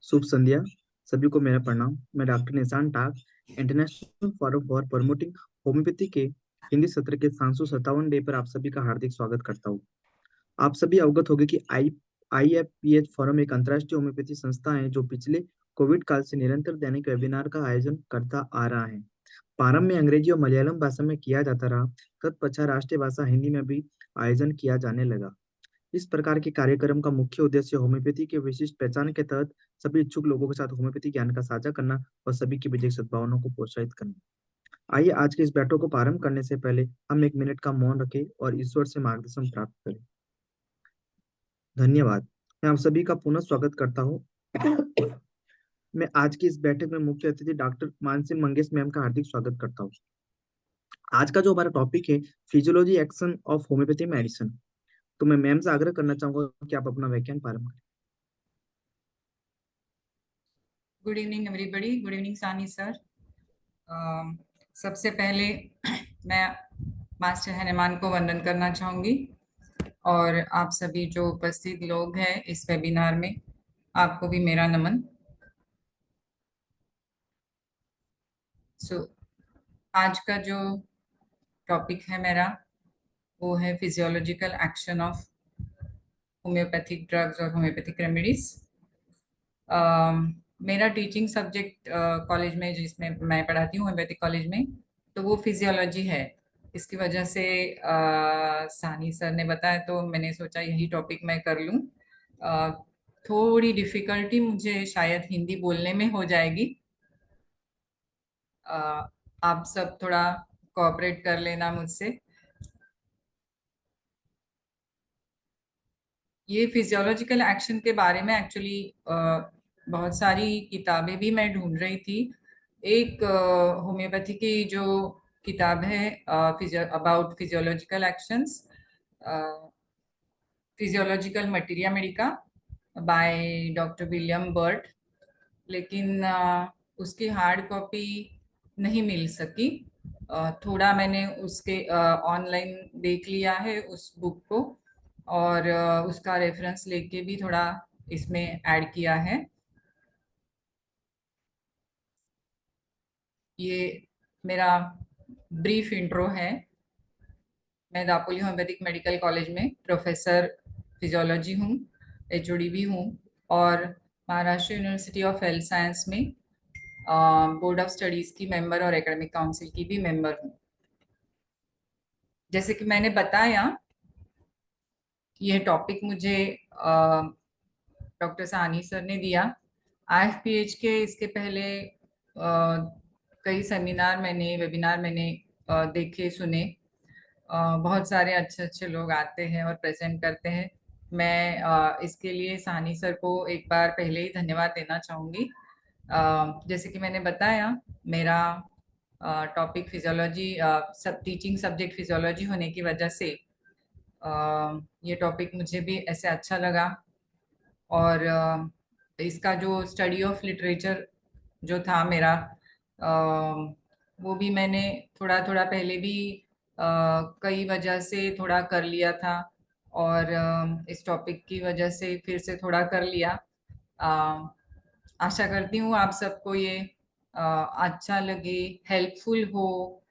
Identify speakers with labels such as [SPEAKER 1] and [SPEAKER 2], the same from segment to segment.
[SPEAKER 1] शुभ संध्या। सभी को मेरा प्रणाम। मैं doctor Nishan Tak, international forum for promoting homeopathy के हिंदी सत्र के 557 डे पर आप सभी का हार्दिक स्वागत करता हूँ। आप सभी अवगत होंगे कि IFPH फोरम एक अंतर्राष्ट्रीय होम्योपैथी संस्था है जो पिछले कोविड काल से निरंतर दैनिक वेबिनार का आयोजन करता आ रहा है। प्रारंभ में अंग्रेजी और मलयालम भाषा में किया जाता रहा, तत्पश्चात राष्ट्रीय भाषा हिंदी में भी आयोजन किया जाने लगा। इस प्रकार के कार्यक्रम का मुख्य उद्देश्य होम्योपैथी के विशिष्ट पहचान के तहत सभी इच्छुक लोगों के साथ होम्योपैथी ज्ञान का साझा करना और सभी की विजयी सद्भावनाओं को प्रोत्साहित करना। आइए आज के इस बैठक को प्रारंभ करने से पहले हम 1 मिनट का मौन रखें और ईश्वर से मार्गदर्शन प्राप्त करें। धन्यवाद। मैं आप सभी का पुनः स्वागत करता हूँ। मैं आज की इस बैठक में मुख्य अतिथि डॉक्टर मानसी मंगेश मैम का हार्दिक स्वागत करता हूँ। आज का जो हमारा टॉपिक है, physiology action of homeopathy medicine. तो मैं मैम से आग्रह करना चाहूंगा कि आप अपना व्याख्यान प्रारंभ करें।
[SPEAKER 2] Good evening everybody. Good evening सानी सर। सबसे पहले मैं मास्टर हनुमान को वंदन करना चाहूँगी और आप सभी जो उपस्थित लोग हैं इस वेबिनार में, आपको भी मेरा नमन। आज का जो टॉपिक है मेरा वो है physiological action of homeopathic drugs और होम्योपैथिक रेमेडीज। मेरा टीचिंग सब्जेक्ट कॉलेज में जिसमें मैं पढ़ाती हूँ होम्योपैथिक कॉलेज में, तो वो फिजियोलॉजी है। इसकी वजह से सानी सर ने बताया तो मैंने सोचा यही टॉपिक मैं कर लूँ। थोड़ी डिफिकल्टी मुझे शायद हिंदी बोलने में हो जाएगी। आप सब थोड़ा कोऑपरेट कर लेना मुझसे। ये फिजियोलॉजिकल एक्शन के बारे में एक्चुअली बहुत सारी किताबें भी मैं ढूंढ रही थी। एक होम्योपैथी की जो किताब है about physiological actions, physiological materia medica by doctor William Burt, लेकिन उसकी हार्ड कॉपी नहीं मिल सकी। थोड़ा मैंने उसके ऑनलाइन देख लिया है उस बुक को और उसका रेफरेंस लेके भी थोड़ा इसमें ऐड किया है। ये मेरा ब्रीफ इंट्रो है। मैं दापोली होम्योपैथिक मेडिकल कॉलेज में प्रोफेसर फिजियोलॉजी हूँ, HOD भी हूँ और Maharashtra university of health science में बोर्ड ऑफ स्टडीज की मेंबर और एकेडमिक काउंसिल की भी मेंबर हूँ। जैसे कि मैंने बताया, ये टॉपिक मुझे डॉक्टर सानी सर ने दिया। IFPH के इसके पहले कई सेमिनार मैंने वेबिनार मैंने देखे सुने। बहुत सारे अच्छे अच्छे लोग आते हैं और प्रेजेंट करते हैं। मैं इसके लिए सानी सर को एक बार पहले ही धन्यवाद देना चाहूँगी। जैसे कि मैंने बताया, मेरा टॉपिक फिजियोलॉजी, सब टीचिंग सब्जेक्ट फिजियोलॉजी होने की वजह से ये टॉपिक मुझे भी ऐसे अच्छा लगा। और इसका जो स्टडी ऑफ लिटरेचर जो था मेरा, वो भी मैंने थोड़ा थोड़ा पहले भी कई वजह से थोड़ा कर लिया था और इस टॉपिक की वजह से फिर से थोड़ा कर लिया। आशा करती हूँ आप सबको ये अच्छा लगे, हेल्पफुल हो।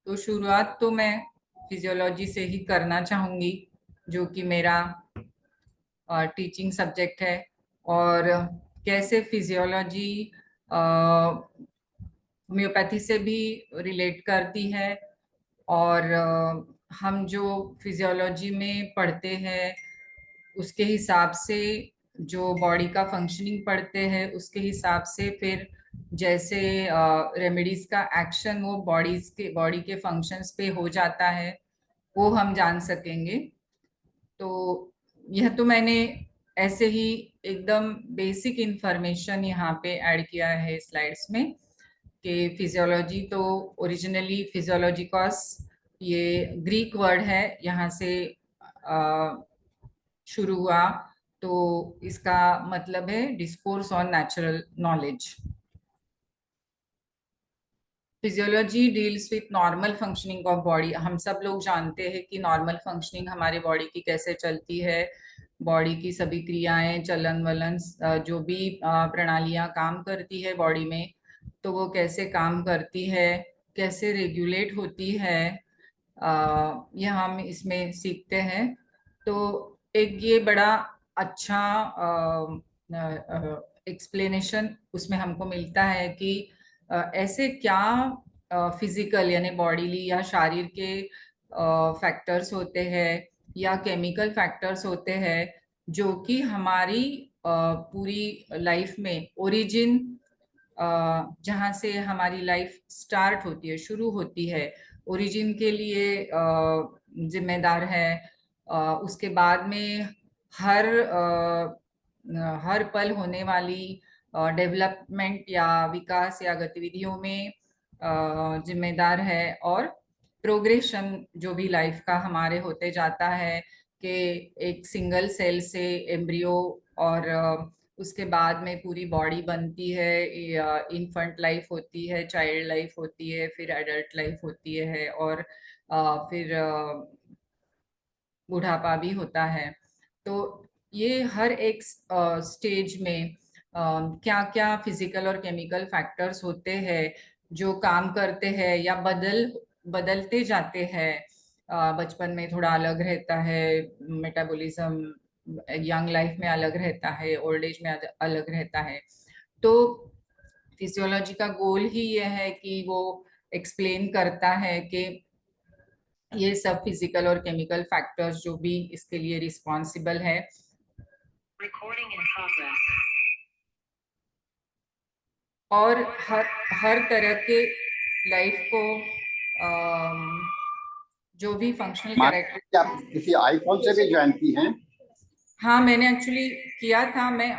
[SPEAKER 2] तो शुरुआत तो मैं फिजियोलॉजी से ही करना चाहूँगी, जो कि मेरा टीचिंग सब्जेक्ट है, और कैसे फिजियोलॉजी होम्योपैथी से भी रिलेट करती है। और हम जो फिजियोलॉजी में पढ़ते हैं उसके हिसाब से, जो बॉडी का फंक्शनिंग पढ़ते हैं उसके हिसाब से फिर जैसे रेमेडीज का एक्शन वो बॉडी के फंक्शंस पे हो जाता है, वो हम जान सकेंगे। तो यह तो मैंने ऐसे ही एकदम बेसिक इंफॉर्मेशन यहाँ पे ऐड किया है स्लाइड्स में कि फिजियोलॉजी तो ओरिजिनली फिजियोलॉजिकॉस, ये ग्रीक वर्ड है, यहाँ से शुरू हुआ। तो इसका मतलब है discourse on natural knowledge. Physiology deals with normal functioning of body. हम सब लोग जानते हैं कि नॉर्मल फंक्शनिंग हमारे बॉडी की कैसे चलती है। बॉडी की सभी क्रियाएं, चलन वलन, जो भी प्रणालियां काम करती है बॉडी में, तो वो कैसे काम करती है, कैसे रेगुलेट होती है, यह हम इसमें सीखते हैं। तो एक ये बड़ा अच्छा एक्सप्लेनेशन उसमें हमको मिलता है कि ऐसे क्या फिजिकल यानी बॉडीली या शारीर के फैक्टर्स होते हैं या केमिकल फैक्टर्स होते हैं जो कि हमारी पूरी लाइफ में ओरिजिन, जहाँ से हमारी लाइफ स्टार्ट होती है, शुरू होती है, ओरिजिन के लिए जिम्मेदार है। उसके बाद में हर हर पल होने वाली डेवलपमेंट या विकास या गतिविधियों में जिम्मेदार है। और प्रोग्रेशन जो भी लाइफ का हमारे होते जाता है कि एक सिंगल सेल से एम्ब्रियो, और उसके बाद में पूरी बॉडी बनती है, इन्फेंट लाइफ होती है, चाइल्ड लाइफ होती है, फिर एडल्ट लाइफ होती है, और फिर बुढ़ापा भी होता है। तो ये हर एक स्टेज में क्या क्या फिजिकल और केमिकल फैक्टर्स होते हैं जो काम करते हैं या बदलते जाते हैं। बचपन में थोड़ा अलग रहता है मेटाबॉलिज्म, यंग लाइफ में अलग रहता है, ओल्ड एज में अलग रहता है। तो फिजियोलॉजी का गोल ही यह है कि वो एक्सप्लेन करता है कि ये सब फिजिकल और केमिकल फैक्टर्स जो भी इसके लिए रिस्पॉन्सिबल है। और हर तरह के लाइफ को जो भी फंक्शनल
[SPEAKER 3] आप
[SPEAKER 2] कैरेक्टर।
[SPEAKER 3] किसी आईफोन से भी ज्वाइन की हैं?
[SPEAKER 2] हाँ, मैंने एक्चुअली किया था। मैं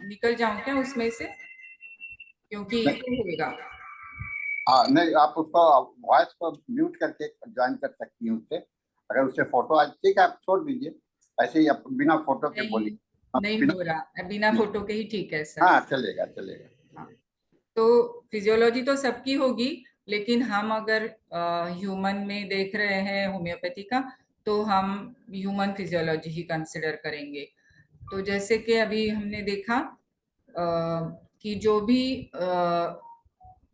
[SPEAKER 2] निकल जाऊं क्या उसमें से, क्योंकि इको होगा।
[SPEAKER 3] हाँ नहीं, आप उसको वॉइस को म्यूट करके ज्वाइन कर सकती हैं उससे। अगर उससे फोटो आज ठीक है, आप छोड़ दीजिए, ऐसे ही आप बिना फोटो के
[SPEAKER 2] नहीं,
[SPEAKER 3] बोलिए। आप
[SPEAKER 2] नहीं
[SPEAKER 3] बिना,
[SPEAKER 2] हो रहा, बिना फोटो के ही ठीक है सर।
[SPEAKER 3] हाँ चलेगा चलेगा।
[SPEAKER 2] हाँ, तो फिजियोलॉजी तो सबकी होगी, लेकिन हम अगर ह्यूमन में देख रहे हैं होम्योपैथी का, तो हम ह्यूमन फिजियोलॉजी ही कंसिडर करेंगे। तो जैसे कि अभी हमने देखा कि जो भी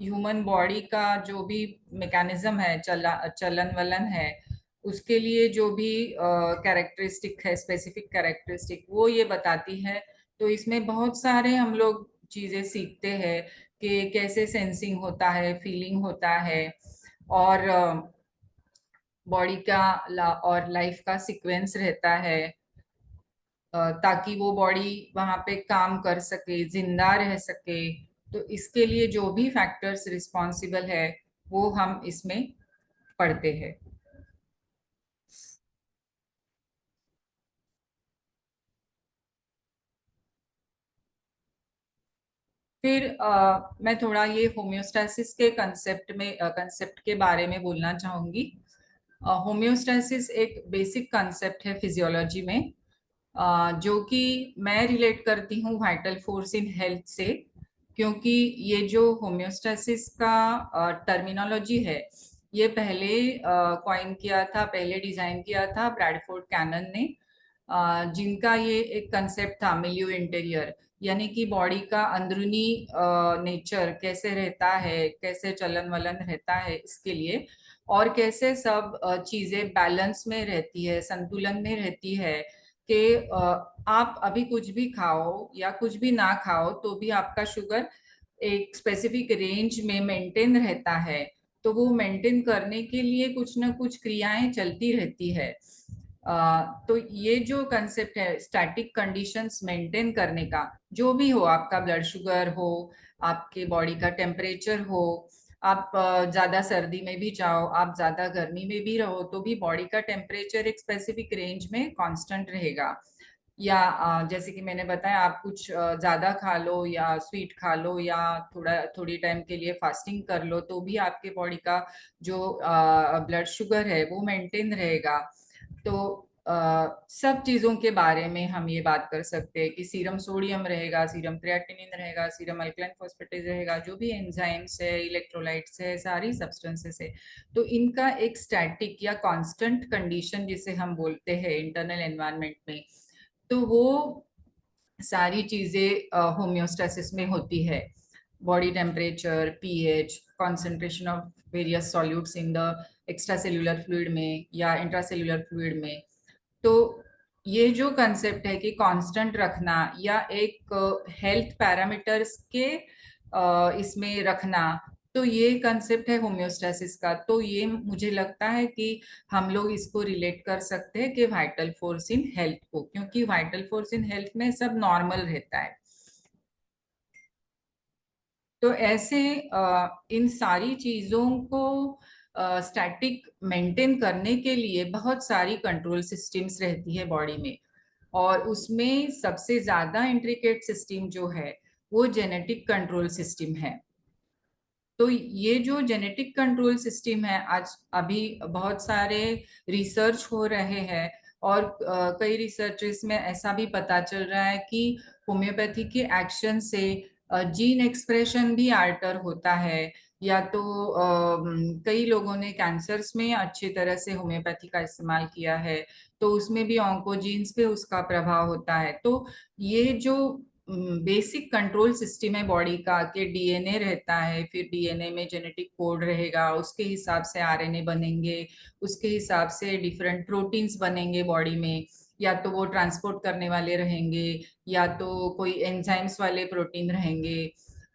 [SPEAKER 2] ह्यूमन बॉडी का जो भी मैकेनिज्म है, चलन वलन है, उसके लिए जो भी कैरेक्टरिस्टिक है, स्पेसिफिक कैरेक्टरिस्टिक, वो ये बताती है। तो इसमें बहुत सारे हम लोग चीजें सीखते हैं कि कैसे सेंसिंग होता है, फीलिंग होता है, और बॉडी का और लाइफ का सीक्वेंस रहता है, ताकि वो बॉडी वहां पे काम कर सके, जिंदा रह सके। तो इसके लिए जो भी फैक्टर्स रिस्पॉन्सिबल है वो हम इसमें पढ़ते हैं। फिर मैं थोड़ा ये होम्योस्टैसिस के कंसेप्ट के बारे में बोलना चाहूंगी। होम्योस्टैसिस एक बेसिक कंसेप्ट है फिजियोलॉजी में, जो कि मैं रिलेट करती हूँ वाइटल फोर्स इन हेल्थ से। क्योंकि ये जो होम्योस्टैसिस का टर्मिनोलॉजी है, ये पहले कॉइन किया था, पहले डिजाइन किया था ब्रैडफोर्ड कैनन ने, जिनका ये एक कंसेप्ट था मिलियो इंटीरियर, यानी कि बॉडी का अंदरूनी नेचर कैसे रहता है, कैसे चलन वलन रहता है इसके लिए, और कैसे सब चीजें बैलेंस में रहती है, संतुलन में रहती है। कि आप अभी कुछ भी खाओ या कुछ भी ना खाओ तो भी आपका शुगर एक स्पेसिफिक रेंज में मेंटेन रहता है। तो वो मेंटेन करने के लिए कुछ ना कुछ क्रियाएं चलती रहती है। तो ये जो कंसेप्ट है स्टैटिक कंडीशंस मेंटेन करने का, जो भी हो, आपका ब्लड शुगर हो, आपके बॉडी का टेम्परेचर हो, आप ज्यादा सर्दी में भी जाओ, आप ज्यादा गर्मी में भी रहो, तो भी बॉडी का टेम्परेचर एक स्पेसिफिक रेंज में कांस्टेंट रहेगा। या जैसे कि मैंने बताया, आप कुछ ज्यादा खा लो या स्वीट खा लो या थोड़ी टाइम के लिए फास्टिंग कर लो, तो भी आपके बॉडी का जो ब्लड शुगर है वो मेंटेन रहेगा। तो सब चीजों के बारे में हम ये बात कर सकते हैं कि सीरम सोडियम रहेगा, सीरम क्रिएटिनिन रहेगा, सीरम अल्कलाइन फॉस्फेटेज रहेगा, जो भी एंजाइम्स है, इलेक्ट्रोलाइट्स है, सारी सब्सटेंसेस है। तो इनका एक स्टैटिक या कांस्टेंट कंडीशन जिसे हम बोलते हैं इंटरनल एनवायरनमेंट में, तो वो सारी चीजें होम्योस्टेसिस में होती है। Body temperature, pH, concentration of various solutes in the extra cellular fluid में या इंट्रासेल्यूलर फ्लूइड में। तो ये जो कंसेप्ट है कि कांस्टेंट रखना या एक हेल्थ पैरामीटर्स के इसमें रखना, तो ये कंसेप्ट है होम्योस्टेसिस का। तो ये मुझे लगता है कि हम लोग इसको रिलेट कर सकते हैं कि वाइटल फोर्स इन हेल्थ को, क्योंकि वाइटल फोर्स इन हेल्थ में सब नॉर्मल रहता है। तो ऐसे इन सारी चीजों को स्टैटिक मेंटेन करने के लिए बहुत सारी कंट्रोल सिस्टम्स रहती है बॉडी में, और उसमें सबसे ज्यादा इंट्रिकेट सिस्टम जो है वो जेनेटिक कंट्रोल सिस्टम है। तो ये जो जेनेटिक कंट्रोल सिस्टम है, आज अभी बहुत सारे रिसर्च हो रहे हैं, और कई रिसर्चेस में ऐसा भी पता चल रहा है कि होम्योपैथी के एक्शन से जीन एक्सप्रेशन भी आल्टर होता है। या तो कई लोगों ने कैंसर्स में अच्छी तरह से होम्योपैथी का इस्तेमाल किया है, तो उसमें भी ऑन्कोजीन्स पे उसका प्रभाव होता है। तो ये जो बेसिक कंट्रोल सिस्टम है बॉडी का, कि डीएनए रहता है, फिर डीएनए में जेनेटिक कोड रहेगा, उसके हिसाब से आरएनए बनेंगे, उसके हिसाब से डिफरेंट प्रोटीन्स बनेंगे बॉडी में, या तो वो ट्रांसपोर्ट करने वाले रहेंगे या तो कोई एंजाइम्स वाले प्रोटीन रहेंगे।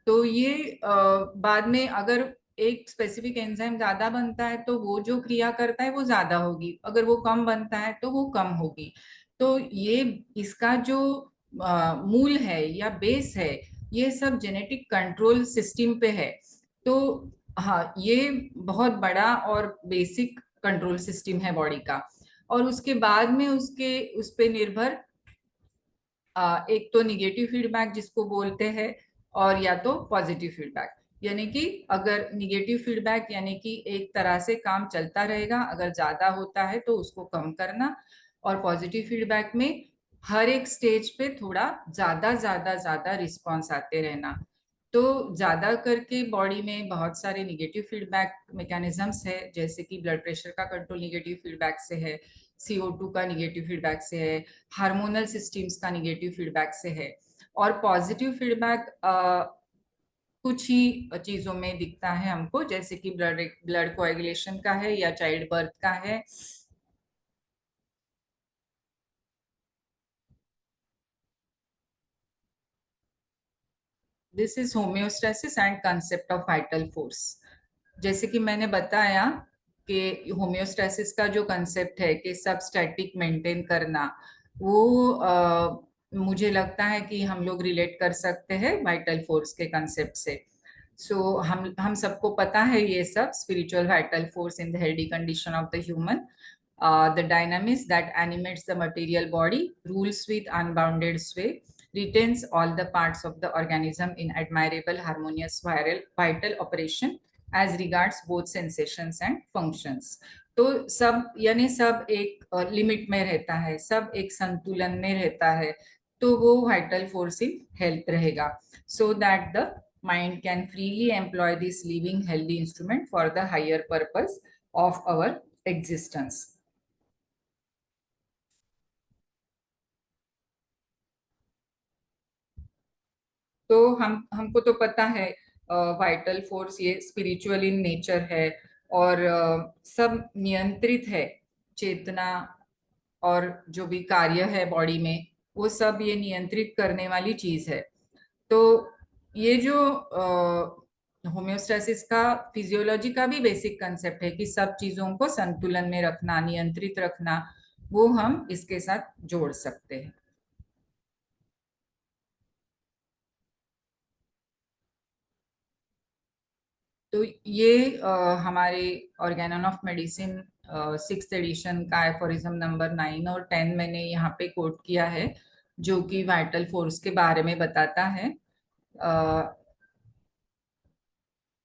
[SPEAKER 2] तो ये बाद में अगर एक स्पेसिफिक एंजाइम ज्यादा बनता है तो वो जो क्रिया करता है वो ज्यादा होगी, अगर वो कम बनता है तो वो कम होगी। तो ये इसका जो मूल है या बेस है, ये सब जेनेटिक कंट्रोल सिस्टम पे है। तो हाँ, ये बहुत बड़ा और बेसिक कंट्रोल सिस्टम है बॉडी का। और उसके बाद में उसके उस पे निर्भर एक तो निगेटिव फीडबैक जिसको बोलते हैं, और या तो पॉजिटिव फीडबैक। यानी कि अगर निगेटिव फीडबैक यानी कि एक तरह से काम चलता रहेगा, अगर ज्यादा होता है तो उसको कम करना, और पॉजिटिव फीडबैक में हर एक स्टेज पे थोड़ा ज्यादा ज्यादा ज्यादा रिस्पॉन्स आते रहना। तो ज्यादा करके बॉडी में बहुत सारे निगेटिव फीडबैक मैकेनिज्म्स है, जैसे कि ब्लड प्रेशर का कंट्रोल निगेटिव फीडबैक से है, CO2 का निगेटिव फीडबैक से है, हार्मोनल सिस्टम्स का निगेटिव फीडबैक से है। और पॉजिटिव फीडबैक कुछ ही चीजों में दिखता है हमको, जैसे कि ब्लड ब्लड कोएगुलेशन का है या चाइल्ड बर्थ का है। This is homeostasis and concept of vital force. जैसे कि मैंने बताया कि होम्योस्टेसिस का जो कंसेप्ट है कि सब स्टैटिक मेंटेन करना, वो मुझे लगता है कि हम लोग रिलेट कर सकते हैं वाइटल फोर्स के कंसेप्ट से। सो हम सबको पता है ये सब spiritual vital force in the healthy condition of the human, the dynamis that animates the material body, rules with unbounded sway, retains all the parts of the organism in admirable harmonious vital operation as regards both sensations and functions। तो सब यानी सब एक limit में रहता है, सब एक संतुलन में रहता है, तो वो वाइटल फोर्स इन हेल्थ रहेगा, so that the mind can freely employ this living healthy instrument for the higher purpose of our existence। तो हमको तो पता है वाइटल फोर्स ये स्पिरिचुअल इन नेचर है, और सब नियंत्रित है। चेतना और जो भी कार्य है बॉडी में, वो सब ये नियंत्रित करने वाली चीज है। तो ये जो होम्योस्टेसिस का फिजियोलॉजी का भी बेसिक कंसेप्ट है कि सब चीजों को संतुलन में रखना, नियंत्रित रखना, वो हम इसके साथ जोड़ सकते हैं। तो ये हमारे Organon of medicine 6th edition का एफोरिज्म नंबर 9 और 10 मैंने यहाँ पे कोट किया है, जो कि वाइटल फोर्स के बारे में बताता है।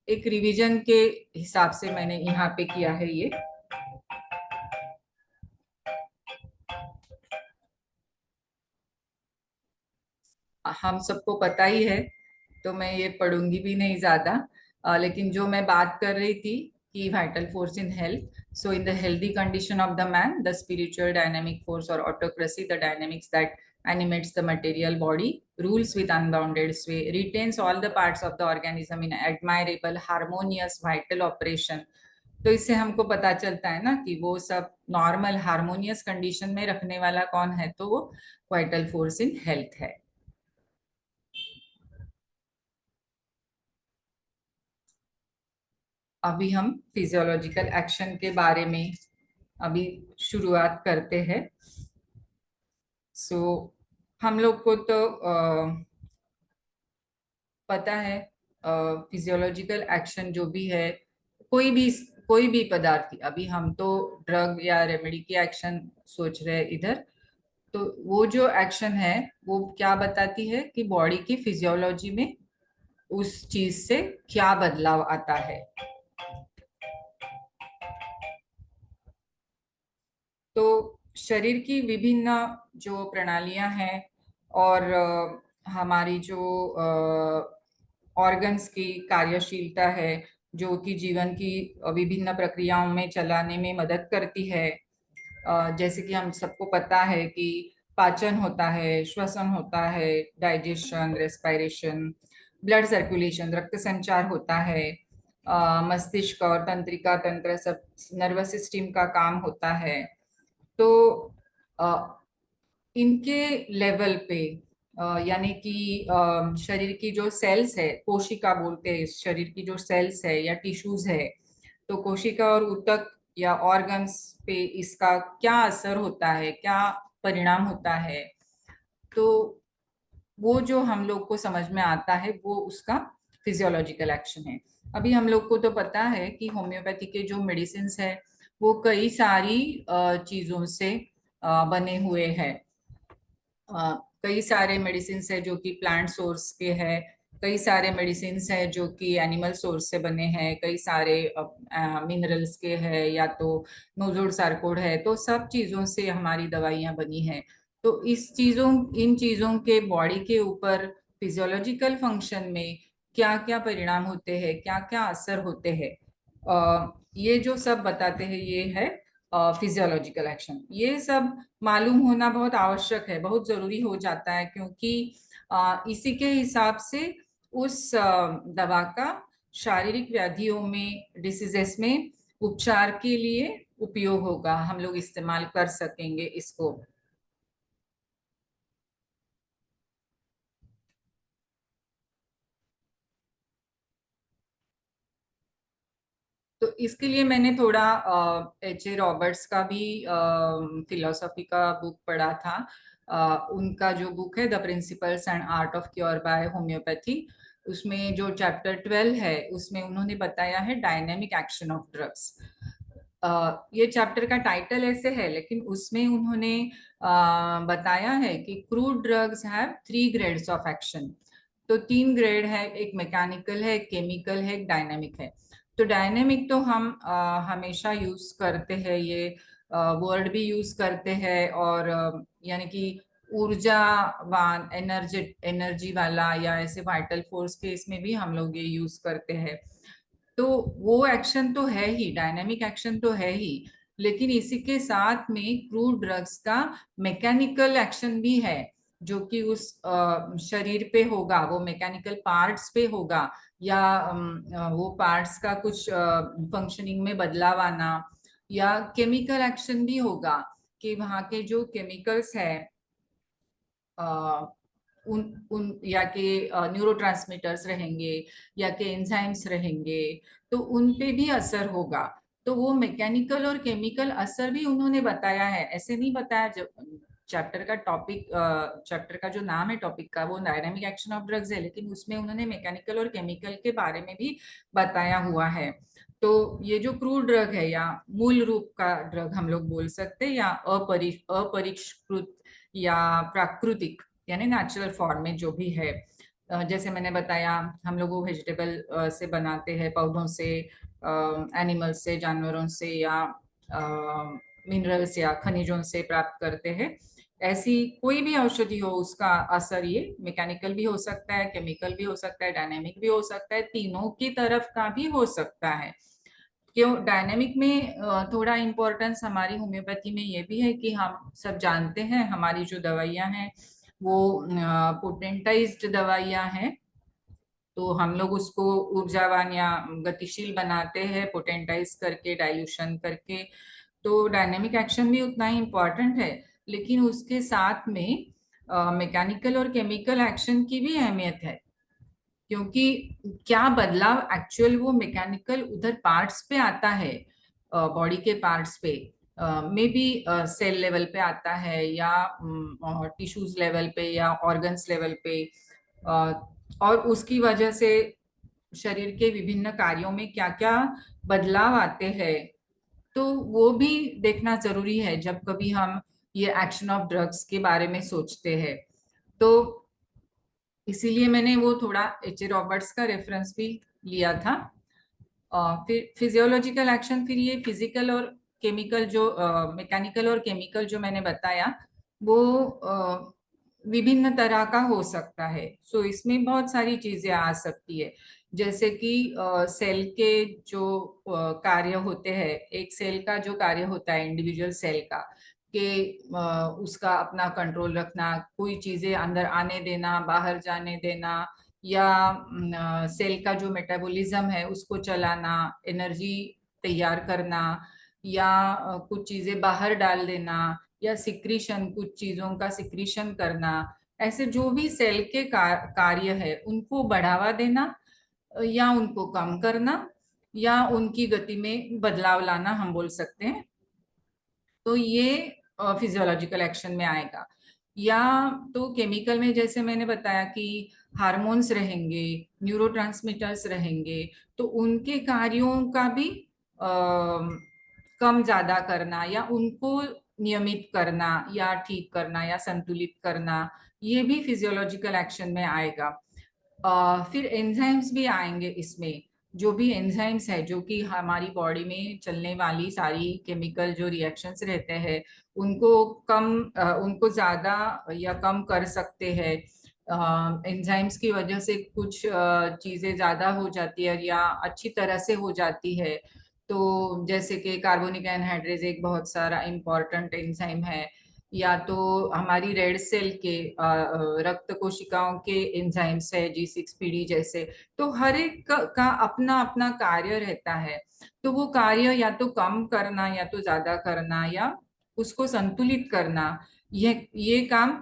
[SPEAKER 2] एक रिवीजन के हिसाब से मैंने यहाँ पे किया है ये। हम सबको पता ही है, तो मैं ये पढ़ूंगी भी नहीं ज्यादा। लेकिन जो मैं बात कर रही थी कि vital force in health, so in the healthy condition of the man the spiritual dynamic force और autocracy the dynamics that animates the material body rules with unbounded sway retains all the parts of the organism in admirable harmonious vital operation। तो इससे हमको पता चलता है ना कि वो सब नॉर्मल हार्मोनियस कंडीशन में रखने वाला कौन है, तो वो वाइटल फोर्स इन हेल्थ है। अभी हम फिजियोलॉजिकल एक्शन के बारे में अभी शुरुआत करते हैं। सो हम लोग को तो पता है फिजियोलॉजिकल एक्शन जो भी है, कोई भी कोई भी पदार्थ, अभी हम तो ड्रग या रेमेडी की एक्शन सोच रहे हैं इधर, तो वो जो एक्शन है वो क्या बताती है कि बॉडी की फिजियोलॉजी में उस चीज से क्या बदलाव आता है। तो शरीर की विभिन्न जो प्रणालियां हैं और हमारी जो ऑर्गन्स की कार्यशीलता है जो कि जीवन की विभिन्न प्रक्रियाओं में चलाने में मदद करती है। जैसे कि हम सबको पता है कि पाचन होता है, श्वसन होता है, डाइजेशन, रेस्पिरेशन, ब्लड सर्कुलेशन, रक्त संचार होता है, मस्तिष्क और तंत्रिका तंत्र सब नर्वस सिस्टम का काम होता है। तो इनके लेवल पे यानी कि शरीर की जो सेल्स है, कोशिका बोलते हैं शरीर की जो सेल्स है या टिश्यूज है, तो कोशिका और ऊतक या ऑर्गन्स पे इसका क्या असर होता है, क्या परिणाम होता है, तो वो जो हम लोग को समझ में आता है वो उसका फिजियोलॉजिकल एक्शन है। अभी हम लोग को तो पता है कि होम्योपैथी के जो मेडिसिन है वो कई सारी चीजों से बने हुए हैं। कई सारे मेडिसिन है जो कि प्लांट सोर्स के हैं, कई सारे मेडिसिन है जो कि एनिमल सोर्स से बने हैं, कई सारे मिनरल्स के हैं या तो नोजोड सार्कोड है, तो सब चीजों से हमारी दवाइयां बनी हैं। तो इन चीजों के बॉडी के ऊपर फिजियोलॉजिकल फंक्शन में क्या क्या परिणाम होते हैं, क्या क्या असर होते हैं, ये जो सब बताते हैं ये है फिजियोलॉजिकल एक्शन। ये सब मालूम होना बहुत आवश्यक है, बहुत जरूरी हो जाता है, क्योंकि इसी के हिसाब से उस दवा का शारीरिक व्याधियों में, डिसीजेस में उपचार के लिए उपयोग होगा, हम लोग इस्तेमाल कर सकेंगे इसको। तो इसके लिए मैंने थोड़ा H.A. रॉबर्ट्स का भी फिलोसॉफी का बुक पढ़ा था। उनका जो बुक है the principles and art of cure by homeopathy, उसमें जो चैप्टर 12 है उसमें उन्होंने बताया है डायनेमिक एक्शन ऑफ ड्रग्स। ये चैप्टर का टाइटल ऐसे है, लेकिन उसमें उन्होंने बताया है कि crude drugs have 3 grades of action. तो 3 ग्रेड है, एक मैकेनिकल है, एक केमिकल है, एक डायनेमिक है। तो डायनेमिक तो हम हमेशा यूज करते हैं, ये वर्ड भी यूज करते हैं, और यानी कि ऊर्जावान, एनर्जी वाला या ऐसे वाइटल फोर्स के इसमें भी हम लोग ये यूज करते हैं। तो वो एक्शन तो है ही, डायनेमिक एक्शन तो है ही, लेकिन इसी के साथ में क्रूड ड्रग्स का मैकेनिकल एक्शन भी है, जो कि उस शरीर पे होगा, वो मैकेनिकल पार्ट्स पे होगा, या वो पार्ट्स का कुछ फंक्शनिंग में बदलाव आना, या केमिकल एक्शन भी होगा कि वहाँ के जो केमिकल्स है उन उन या के न्यूरोट्रांसमीटर्स रहेंगे या के एंजाइम्स रहेंगे, तो उन पे भी असर होगा। तो वो मैकेनिकल और केमिकल असर भी उन्होंने बताया है, ऐसे नहीं बताया। जब चैप्टर का टॉपिक, चैप्टर का जो नाम है टॉपिक का, वो डायनामिक एक्शन ऑफ ड्रग्स है, लेकिन उसमें उन्होंने मैकेनिकल और केमिकल के बारे में भी बताया हुआ है। तो ये जो क्रूड ड्रग है या मूल रूप का ड्रग हम लोग बोल सकते हैं, या अपरिष्कृत या प्राकृतिक यानी नेचुरल फॉर्म में जो भी है, जैसे मैंने बताया हम लोग वो वेजिटेबल से बनाते हैं, पौधों से, एनिमल से, जानवरों से, या मिनरल्स या खनिजों से प्राप्त करते हैं। ऐसी कोई भी औषधि हो, उसका असर ये मैकेनिकल भी हो सकता है, केमिकल भी हो सकता है, डायनेमिक भी हो सकता है, तीनों की तरफ का भी हो सकता है। क्यों डायनेमिक में थोड़ा इम्पोर्टेंस हमारी होम्योपैथी में ये भी है कि हम सब जानते हैं हमारी जो दवाइयां हैं वो पोटेंटाइज्ड दवाइयां हैं। तो हम लोग उसको ऊर्जावान या गतिशील बनाते हैं पोटेंटाइज करके, डाइल्यूशन करके। तो डायनेमिक एक्शन भी उतना ही इम्पोर्टेंट है, लेकिन उसके साथ में मैकेनिकल और केमिकल एक्शन की भी अहमियत है। क्योंकि क्या बदलाव एक्चुअल वो मैकेनिकल उधर पार्ट्स पे आता है, बॉडी के पार्ट्स पे, मे बी सेल लेवल पे आता है या टिश्यूज लेवल पे या ऑर्गन्स लेवल पे, और उसकी वजह से शरीर के विभिन्न कार्यों में क्या क्या बदलाव आते हैं, तो वो भी देखना जरूरी है जब कभी हम ये एक्शन ऑफ ड्रग्स के बारे में सोचते हैं। तो इसीलिए मैंने वो थोड़ा एच ए रॉबर्ट्स का रेफरेंस भी लिया था। फिर फिजियोलॉजिकल एक्शन, फिर ये फिजिकल और केमिकल जो मैकेनिकल और केमिकल जो मैंने बताया वो विभिन्न तरह का हो सकता है। सो इसमें बहुत सारी चीजें आ सकती है, जैसे कि सेल के जो कार्य होते हैं, एक सेल का जो कार्य होता है इंडिविजुअल सेल का, कि उसका अपना कंट्रोल रखना, कोई चीजें अंदर आने देना, बाहर जाने देना, या सेल का जो मेटाबॉलिज्म है उसको चलाना, एनर्जी तैयार करना, या कुछ चीजें बाहर डाल देना, या सिक्रीशन, कुछ चीजों का सिक्रीशन करना, ऐसे जो भी सेल के कार्य है उनको बढ़ावा देना या उनको कम करना या उनकी गति में बदलाव लाना, हम बोल सकते हैं। तो ये फिजियोलॉजिकल एक्शन में आएगा। या तो केमिकल में जैसे मैंने बताया कि हार्मोन्स रहेंगे, न्यूरोट्रांसमीटर्स रहेंगे, तो उनके कार्यों का भी कम ज्यादा करना या उनको नियमित करना या ठीक करना या संतुलित करना, ये भी फिजियोलॉजिकल एक्शन में आएगा। फिर एंजाइम्स भी आएंगे इसमें। जो भी एंजाइम्स है जो कि हमारी बॉडी में चलने वाली सारी केमिकल जो रिएक्शंस रहते हैं उनको उनको ज्यादा या कम कर सकते हैं। एंजाइम्स की वजह से कुछ चीजें ज्यादा हो जाती है या अच्छी तरह से हो जाती है। तो जैसे कि कार्बोनिक एनहाइड्रेज एक बहुत सारा इंपॉर्टेंट एंजाइम है, या तो हमारी रेड सेल के रक्त कोशिकाओं के एंजाइम्स है G6PD जैसे। तो हर एक का अपना अपना कार्य रहता है, तो वो कार्य या तो कम करना या तो ज्यादा करना या उसको संतुलित करना, ये काम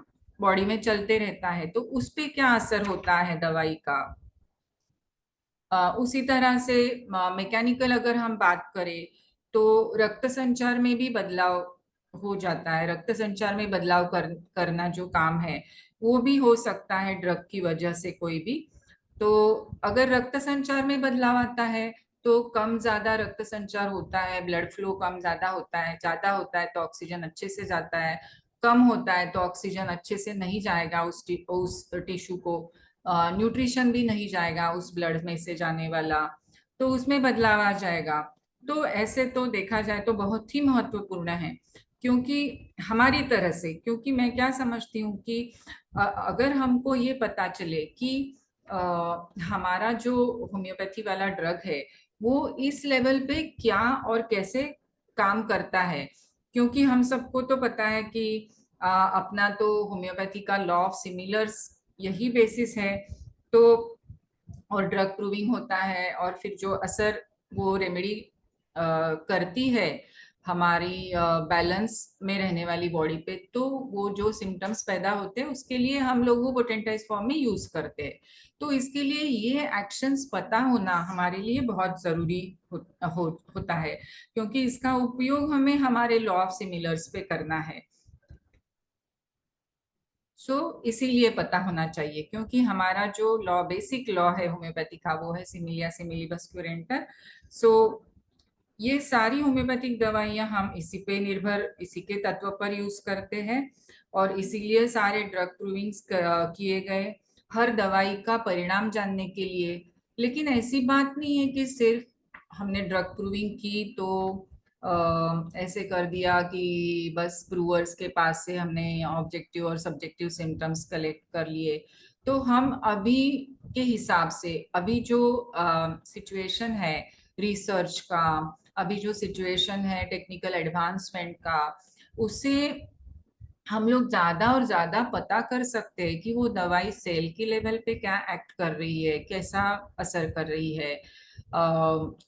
[SPEAKER 2] बॉडी में चलते रहता है। तो उस पे क्या असर होता है दवाई का। उसी तरह से मैकेनिकल अगर हम बात करें तो रक्त संचार में भी बदलाव हो जाता है। रक्त संचार में बदलाव करना जो काम है वो भी हो सकता है ड्रग की वजह से कोई भी। तो अगर रक्त संचार में बदलाव आता है तो कम ज्यादा रक्त संचार होता है, ब्लड फ्लो कम ज्यादा होता है, ज्यादा होता है तो ऑक्सीजन अच्छे से जाता है, कम होता है तो ऑक्सीजन अच्छे से नहीं जाएगा उस टिश्यू को, न्यूट्रिशन भी नहीं जाएगा उस ब्लड में से जाने वाला, तो उसमें बदलाव आ जाएगा। तो ऐसे तो देखा जाए तो बहुत ही महत्वपूर्ण है। क्योंकि हमारी तरह से, क्योंकि मैं क्या समझती हूँ कि अगर हमको ये पता चले कि हमारा जो होम्योपैथी वाला ड्रग है वो इस लेवल पे क्या और कैसे काम करता है। क्योंकि हम सबको तो पता है कि अपना तो होम्योपैथी का लॉ ऑफ सिमिलर्स यही बेसिस है। तो और ड्रग प्रूविंग होता है और फिर जो असर वो रेमेडी करती है हमारी बैलेंस में रहने वाली बॉडी पे, तो वो जो सिम्टम्स पैदा होते हैं उसके लिए हम लोग वो पोटेंटाइज फॉर्म में यूज करते हैं। तो इसके लिए ये एक्शंस पता होना हमारे लिए बहुत जरूरी होता है, क्योंकि इसका उपयोग हमें हमारे लॉ ऑफ सिमिलर्स पे करना है। इसीलिए पता होना चाहिए, क्योंकि हमारा जो लॉ, बेसिक लॉ है होम्योपैथी का, वो है सिमिलिया सिमिलीबस क्युरेंटर। सो ये सारी होम्योपैथिक दवाइयां हम इसी पे निर्भर, इसी के तत्व पर यूज करते हैं, और इसीलिए सारे ड्रग प्रूविंग्स किए गए हर दवाई का परिणाम जानने के लिए। लेकिन ऐसी बात नहीं है कि सिर्फ हमने ड्रग प्रूविंग की तो ऐसे कर दिया कि बस ब्रूअर्स के पास से हमने ऑब्जेक्टिव और सब्जेक्टिव सिम्टम्स कलेक्ट कर लिए। तो हम अभी के हिसाब से अभी जो सिचुएशन है रिसर्च का, अभी जो सिचुएशन है टेक्निकल एडवांसमेंट का, उससे हम लोग ज्यादा और ज्यादा पता कर सकते हैं कि वो दवाई सेल की लेवल पे क्या एक्ट कर रही है, कैसा असर कर रही है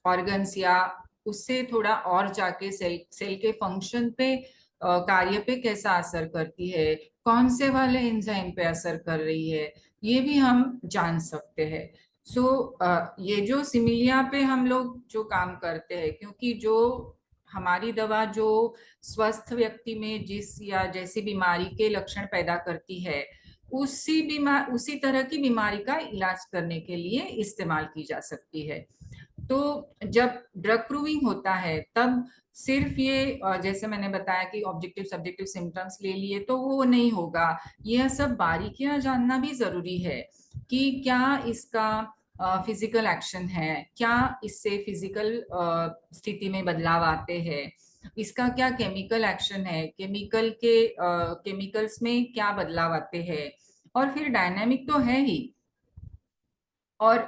[SPEAKER 2] ऑर्गन्स, या उससे थोड़ा और जाके सेल सेल के फंक्शन पे कार्य पे कैसा असर करती है, कौन से वाले एंजाइम पे असर कर रही है, ये भी हम जान सकते हैं। सो ये जो सिमिलिया पे हम लोग जो काम करते हैं, क्योंकि जो हमारी दवा जो स्वस्थ व्यक्ति में जिस या जैसी बीमारी के लक्षण पैदा करती है, उसी तरह की बीमारी का इलाज करने के लिए इस्तेमाल की जा सकती है। तो जब ड्रग प्रूविंग होता है तब सिर्फ ये जैसे मैंने बताया कि ऑब्जेक्टिव सब्जेक्टिव सिम्टम्स ले लिए तो वो नहीं होगा, यह सब बारीकियां जानना भी जरूरी है कि क्या इसका फिजिकल एक्शन है, क्या इससे फिजिकल स्थिति में बदलाव आते हैं, इसका क्या केमिकल एक्शन है, केमिकल्स में क्या बदलाव आते हैं, और फिर डायनामिक तो है ही, और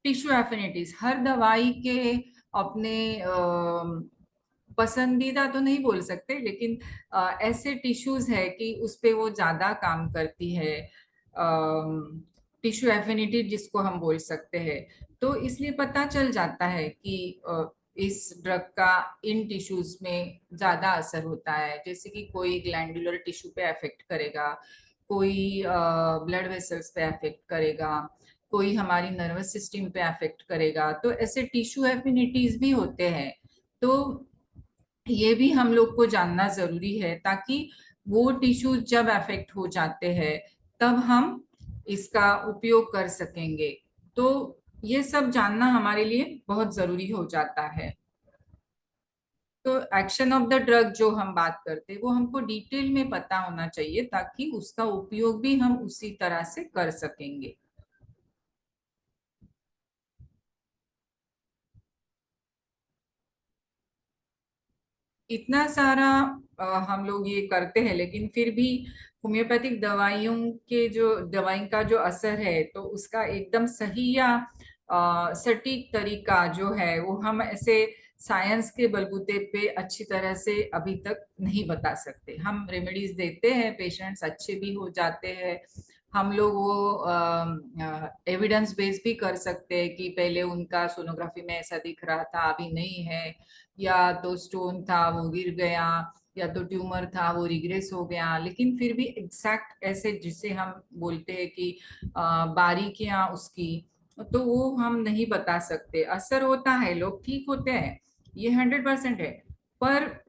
[SPEAKER 2] टिश्यू एफिनिटीज हर दवाई के अपने पसंदीदा तो नहीं बोल सकते, लेकिन ऐसे टिश्यूज है कि उस पे वो ज्यादा काम करती है, टिश्यू एफिनिटी जिसको हम बोल सकते हैं। तो इसलिए पता चल जाता है कि इस ड्रग का इन टिश्यूज में ज्यादा असर होता है, जैसे कि कोई ग्लैंडुलर टिश्यू पे अफेक्ट करेगा, कोई ब्लड वेसल्स पे अफेक्ट करेगा, कोई हमारी नर्वस सिस्टम पे अफेक्ट करेगा। तो ऐसे टिश्यू एफिनिटीज भी होते हैं। तो ये भी हम लोग को जानना जरूरी है ताकि वो टिश्यू जब अफेक्ट हो जाते हैं तब हम इसका उपयोग कर सकेंगे। तो ये सब जानना हमारे लिए बहुत जरूरी हो जाता है। तो एक्शन ऑफ द ड्रग जो हम बात करते हैं वो हमको डिटेल में पता होना चाहिए ताकि उसका उपयोग भी हम उसी तरह से कर सकेंगे। इतना सारा हम लोग ये करते हैं, लेकिन फिर भी होम्योपैथिक दवाइयों के जो दवाई का जो असर है तो उसका एकदम सही या सटीक तरीका जो है वो हम ऐसे साइंस के बलबूते पे अच्छी तरह से अभी तक नहीं बता सकते। हम रेमेडीज देते हैं, पेशेंट्स अच्छे भी हो जाते हैं, हम लोग वो एविडेंस बेस भी कर सकते हैं कि पहले उनका सोनोग्राफी में ऐसा दिख रहा था अभी नहीं है, या तो स्टोन था वो गिर गया, या तो ट्यूमर था वो रिग्रेस हो गया। लेकिन फिर भी एग्जैक्ट ऐसे जिसे हम बोलते हैं कि बारीकियां उसकी, तो वो हम नहीं बता सकते। असर होता है, लोग ठीक होते हैं, ये 100% है, पर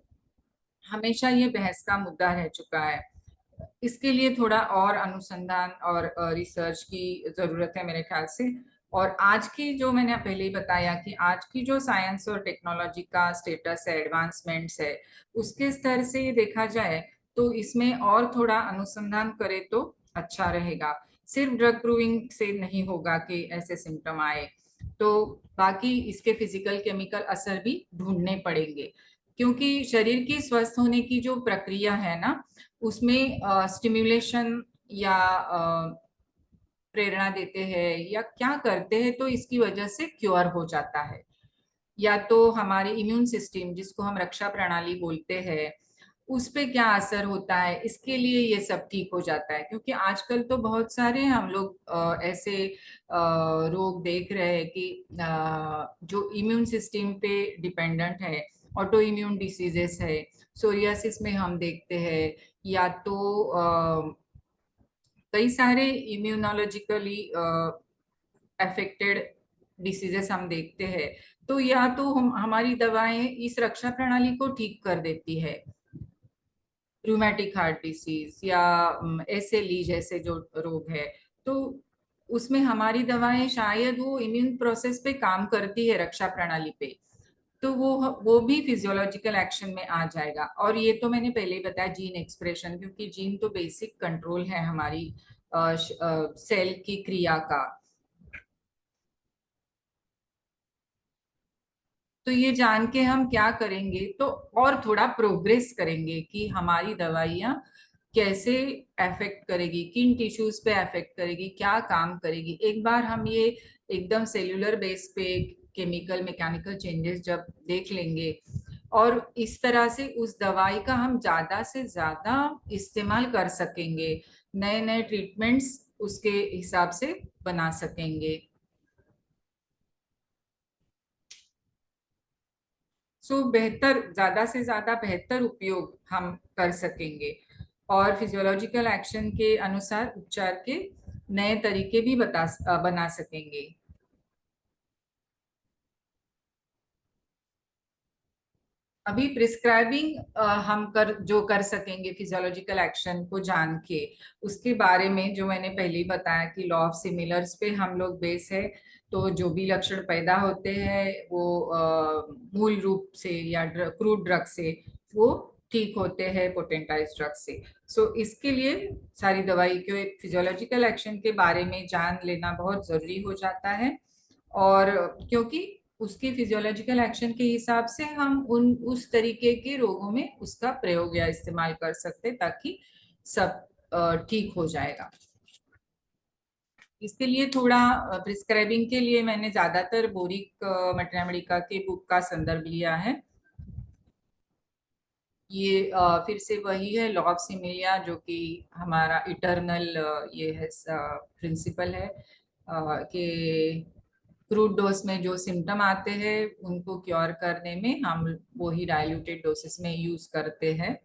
[SPEAKER 2] हमेशा ये बहस का मुद्दा रह चुका है। इसके लिए थोड़ा और अनुसंधान और रिसर्च की जरूरत है मेरे ख्याल से। और आज की जो मैंने पहले ही बताया कि आज की जो साइंस और टेक्नोलॉजी का स्टेटस है, एडवांसमेंट्स है, उसके स्तर से ये देखा जाए तो इसमें और थोड़ा अनुसंधान करे तो अच्छा रहेगा। सिर्फ ड्रग प्रूविंग से नहीं होगा कि ऐसे सिम्टम आए, तो बाकी इसके फिजिकल केमिकल असर भी ढूंढने पड़ेंगे, क्योंकि शरीर की स्वस्थ होने की जो प्रक्रिया है ना, उसमें स्टिम्युलेशन या प्रेरणा देते हैं या क्या करते हैं तो इसकी वजह से क्योर हो जाता है, या तो हमारे इम्यून सिस्टम जिसको हम रक्षा प्रणाली बोलते हैं उस पे क्या असर होता है, इसके लिए ये सब ठीक हो जाता है। क्योंकि आजकल तो बहुत सारे हम लोग ऐसे रोग देख रहे हैं कि जो इम्यून सिस्टम पे डिपेंडेंट है, ऑटो इम्यून डिसीजेस है, सोरियासिस में हम देखते हैं, या तो कई सारे इम्यूनोलॉजिकली अफेक्टेड डिसीजेस हम देखते हैं। तो या तो हम हमारी दवाएं इस रक्षा प्रणाली को ठीक कर देती है, रूमेटिक हार्ट डिसीज या एसएलई जैसे जो रोग है, तो उसमें हमारी दवाएं शायद वो इम्यून प्रोसेस पे काम करती है, रक्षा प्रणाली पे, तो वो भी फिजियोलॉजिकल एक्शन में आ जाएगा। और ये तो मैंने पहले ही बताया जीन एक्सप्रेशन, क्योंकि जीन तो बेसिक कंट्रोल है हमारी सेल की क्रिया का। तो ये जान के हम क्या करेंगे, तो और थोड़ा प्रोग्रेस करेंगे कि हमारी दवाइयाँ कैसे अफेक्ट करेगी, किन टिश्यूज पे अफेक्ट करेगी, क्या काम करेगी। एक बार हम ये एकदम सेल्यूलर बेस पे केमिकल मैकेनिकल चेंजेस जब देख लेंगे, और इस तरह से उस दवाई का हम ज्यादा से ज्यादा इस्तेमाल कर सकेंगे, नए नए ट्रीटमेंट्स उसके हिसाब से बना सकेंगे। सो बेहतर, ज्यादा से ज्यादा बेहतर उपयोग हम कर सकेंगे, और फिजियोलॉजिकल एक्शन के अनुसार उपचार के नए तरीके भी बना सकेंगे। अभी प्रिस्क्राइबिंग हम जो कर सकेंगे फिजियोलॉजिकल एक्शन को जान के, उसके बारे में जो मैंने पहले ही बताया कि लॉ ऑफ सिमिलर्स पे हम लोग बेस है। तो जो भी लक्षण पैदा होते हैं वो मूल रूप से या क्रूड ड्रग से वो ठीक होते हैं पोटेंटाइज ड्रग से। सो इसके लिए सारी दवाई के फिजियोलॉजिकल एक्शन के बारे में जान लेना बहुत जरूरी हो जाता है, और क्योंकि उसके फिजियोलॉजिकल एक्शन के हिसाब से हम उस तरीके के रोगों में उसका प्रयोग या इस्तेमाल कर सकते, ताकि सब ठीक हो जाएगा। इसके लिए थोड़ा प्रिस्क्राइबिंग के लिए मैंने ज्यादातर बोरिक मैट्रिया के बुक का संदर्भ लिया है। ये फिर से वही है लॉ ऑफ सिमिलिया, जो कि हमारा इटर्नल ये है प्रिंसिपल है कि क्रूड डोज में जो सिम्टम आते हैं उनको क्योर करने में हम वो ही डाइल्यूटेड डोसेस में यूज करते हैं।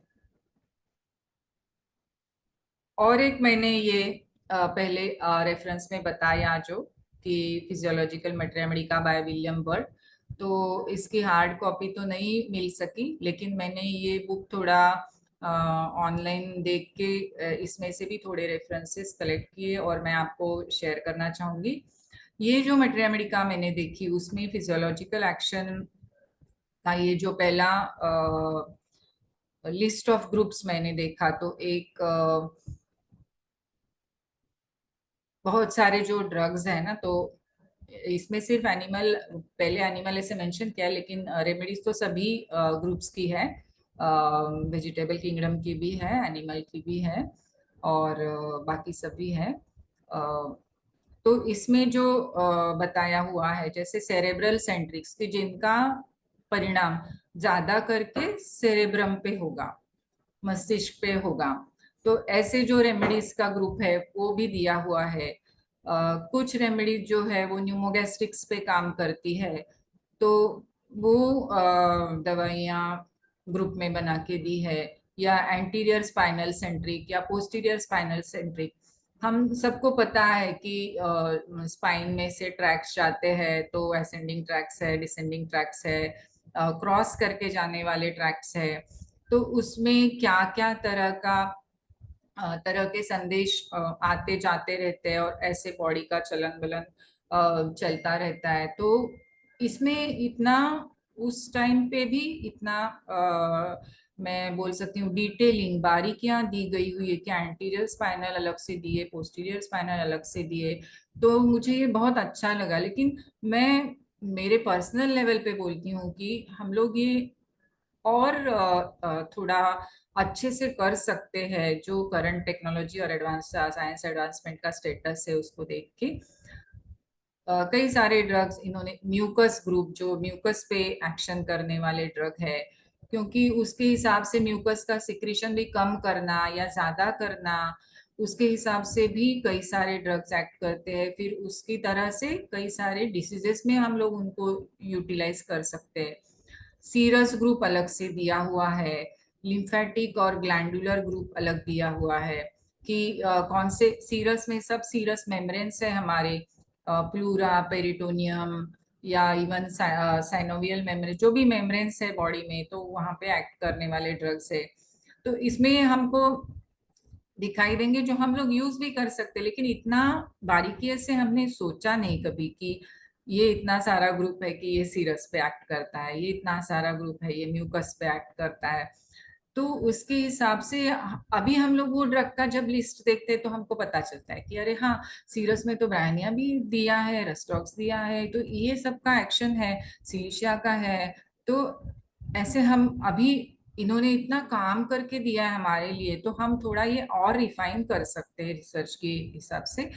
[SPEAKER 2] और एक मैंने ये पहले रेफरेंस में बताया जो कि फिजियोलॉजिकल मैट्रिया बाय विलियम बर्ड, तो इसकी हार्ड कॉपी तो नहीं मिल सकी, लेकिन मैंने ये बुक थोड़ा ऑनलाइन देख के इसमें से भी थोड़े रेफरेंसेस कलेक्ट किए और मैं आपको शेयर करना चाहूंगी। ये जो मैट्रिया मैंने देखी उसमें फिजियोलॉजिकल एक्शन का ये जो पहला लिस्ट ऑफ ग्रुप्स मैंने देखा, तो एक बहुत सारे जो ड्रग्स है ना, तो इसमें सिर्फ एनिमल, पहले एनिमल ऐसे मेंशन किया, लेकिन रेमेडीज तो सभी ग्रुप्स की है, वेजिटेबल किंगडम की भी है, एनिमल की भी है, और बाकी सभी है। तो इसमें जो बताया हुआ है जैसे सेरेब्रल सेंट्रिक्स की, जिनका परिणाम ज्यादा करके सेरेब्रम पे होगा, मस्तिष्क पे होगा, तो ऐसे जो रेमेडीज का ग्रुप है वो भी दिया हुआ है। कुछ रेमेडीज जो है वो न्यूमोगैस्ट्रिक्स पे काम करती है, तो वो दवाइयाँ ग्रुप में बना के दी है, या एंटीरियर स्पाइनल सेंट्रिक या पोस्टीरियर स्पाइनल सेंट्रिक। हम सबको पता है कि स्पाइन में से ट्रैक्स जाते हैं, तो असेंडिंग ट्रैक्स है, डिसेंडिंग ट्रैक्स है, क्रॉस करके जाने वाले ट्रैक्स है। तो उसमें क्या क्या तरह के संदेश आते जाते रहते हैं, और ऐसे बॉडी का चलन बलन चलता रहता है। तो इसमें इतना उस टाइम पे भी इतना मैं बोल सकती हूँ डिटेलिंग, बारीकियां दी गई हुई है कि एंटीरियर स्पाइनल अलग से दिए, पोस्टीरियर स्पाइनल अलग से दिए। तो मुझे ये बहुत अच्छा लगा, लेकिन मैं मेरे पर्सनल लेवल पे बोलती हूँ कि हम लोग ये और थोड़ा अच्छे से कर सकते हैं, जो करंट टेक्नोलॉजी और एडवांस साइंस एडवांसमेंट का स्टेटस है उसको देख के। कई सारे ड्रग्स इन्होंने, म्यूकस ग्रुप जो म्यूकस पे एक्शन करने वाले ड्रग है, क्योंकि उसके हिसाब से म्यूकस का सिक्रीशन भी कम करना या ज्यादा करना, उसके हिसाब से भी कई सारे ड्रग्स एक्ट करते हैं। फिर उसकी तरह से कई सारे डिसीजेस में हम लोग उनको यूटिलाइज कर सकते हैं। सीरस ग्रुप अलग से दिया हुआ है, लिम्फेटिक और ग्लैंडुलर ग्रुप अलग दिया हुआ है कि कौन से सीरस में, सब सीरस मेम्ब्रेन्स है हमारे, प्लूरा, पेरिटोनियम, या इवन साइनोवियल मेम्ब्रेन, जो भी मेम्ब्रेन्स है बॉडी में, तो वहां पे एक्ट करने वाले ड्रग्स है। तो इसमें हमको दिखाई देंगे जो हम लोग यूज भी कर सकते, लेकिन इतना बारीकी से हमने सोचा नहीं कभी कि ये इतना सारा ग्रुप है कि ये सीरस पे एक्ट करता है, ये इतना सारा ग्रुप है ये म्यूकस पे एक्ट करता है। तो तो उसके हिसाब से अभी हम लोग वो ड्रग का जब लिस्ट देखते हैं तो हमको पता चलता है कि अरे हाँ, सीरस में तो ब्रायनिया भी दिया है, रेस्टॉक्स दिया है, तो ये सब का एक्शन है, सिलिशिया का है। तो ऐसे हम अभी इन्होंने इतना काम करके दिया है हमारे लिए, तो हम थोड़ा ये और रिफाइन कर सकते हैं रिसर्च के हिसाब से।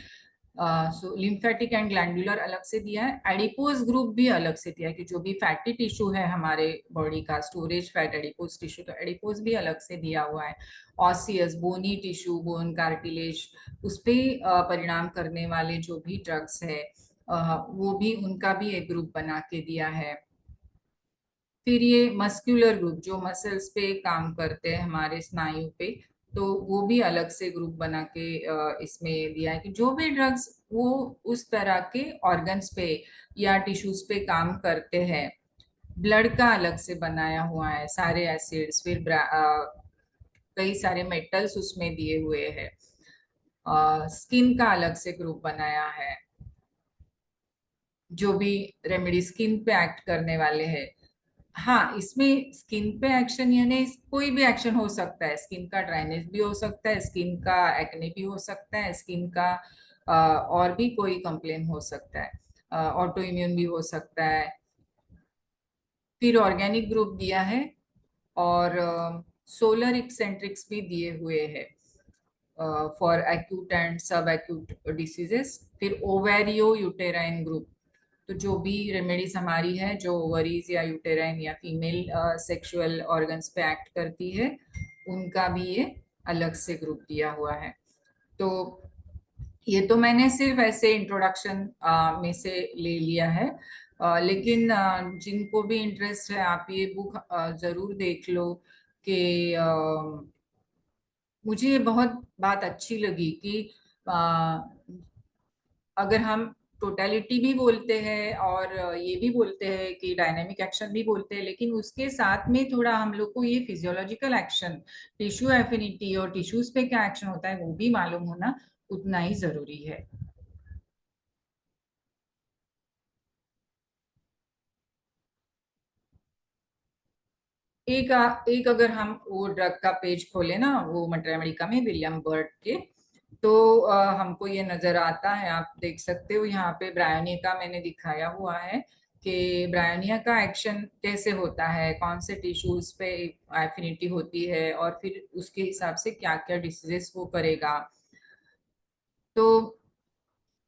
[SPEAKER 2] सो लिम्फेटिक एंड ग्लैंडुलर अलग से दिया है, एडिपोज ग्रुप भी अलग से दिया है कि जो भी फैटी टिश्यू है हमारे बॉडी का स्टोरेज फैट एडिपोज टिश्यू, तो एडिपोज भी अलग से दिया हुआ है। ऑसियस बोनी टिश्यू, बोन कार्टिलेज, उस पे परिणाम करने वाले जो भी ड्रग्स है वो भी, उनका भी एक ग्रुप बना के दिया है। फिर ये मस्कुलर ग्रुप जो मसल्स पे काम करते हैं हमारे स्नायु पे, तो वो भी अलग से ग्रुप बना के इसमें दिया है कि जो भी ड्रग्स वो उस तरह के ऑर्गन्स पे या टिश्यूज पे काम करते हैं। ब्लड का अलग से बनाया हुआ है, सारे एसिड्स, फिर कई सारे मेटल्स उसमें दिए हुए हैं। स्किन का अलग से ग्रुप बनाया है, जो भी रेमेडी स्किन पे एक्ट करने वाले हैं। हाँ, इसमें स्किन पे एक्शन यानी कोई भी एक्शन हो सकता है, स्किन का ड्राइनेस भी हो सकता है, स्किन का एक्ने भी हो सकता है, स्किन का और भी कोई कंप्लेन हो सकता है, ऑटो इम्यून भी हो सकता है। फिर ऑर्गेनिक ग्रुप दिया है और सोलर एक्सेंट्रिक्स भी दिए हुए हैं फॉर एक्यूट एंड सब एक्यूट डिसीजेस। फिर ओवेरियो यूटेराइन ग्रुप, तो जो भी रेमेडीज हमारी है जो ओवरीज या यूटेराइन या फीमेल सेक्सुअल ऑर्गन्स पे एक्ट करती है, उनका भी ये अलग से ग्रुप दिया हुआ है। तो ये तो मैंने सिर्फ ऐसे इंट्रोडक्शन में से ले लिया है, लेकिन जिनको भी इंटरेस्ट है आप ये बुक जरूर देख लो कि मुझे ये बहुत बात अच्छी लगी कि अगर हम टोटलिटी भी बोलते हैं और ये भी बोलते हैं कि डायनामिक एक्शन भी बोलते हैं, लेकिन उसके साथ में थोड़ा हम लोग को ये फिजियोलॉजिकल एक्शन, टिश्यू एफिनिटी और टिश्यूज पे क्या एक्शन होता है वो भी मालूम होना उतना ही जरूरी है। एक अगर हम वो ड्रग का पेज खोले ना, वो मटर अमेरिका में विलियम बर्ट के, तो हमको ये नजर आता है, आप देख सकते हो यहाँ पे ब्रायोनिया का मैंने दिखाया हुआ है कि ब्रायोनिया का एक्शन कैसे होता है, कौन से टिश्यूज पे एफिनिटी होती है, और फिर उसके हिसाब से क्या क्या डिसीजेस वो करेगा। तो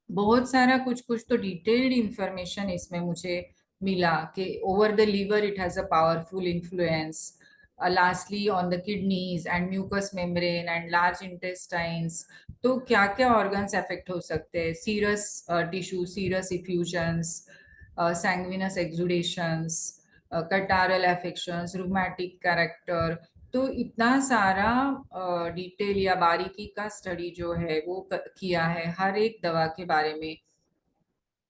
[SPEAKER 2] बहुत सारा कुछ कुछ तो डिटेल्ड इंफॉर्मेशन इसमें मुझे मिला कि over the liver it has a powerful influence, lastly on the kidneys and mucous membrane and large intestines. तो क्या क्या ऑर्गन्स अफेक्ट हो सकते हैं, serous tissue, serous effusions, sanguineous exudations, catarrhal affections, rheumatic character. तो इतना सारा डिटेल या बारीकी का स्टडी जो है वो किया है हर एक दवा के बारे में।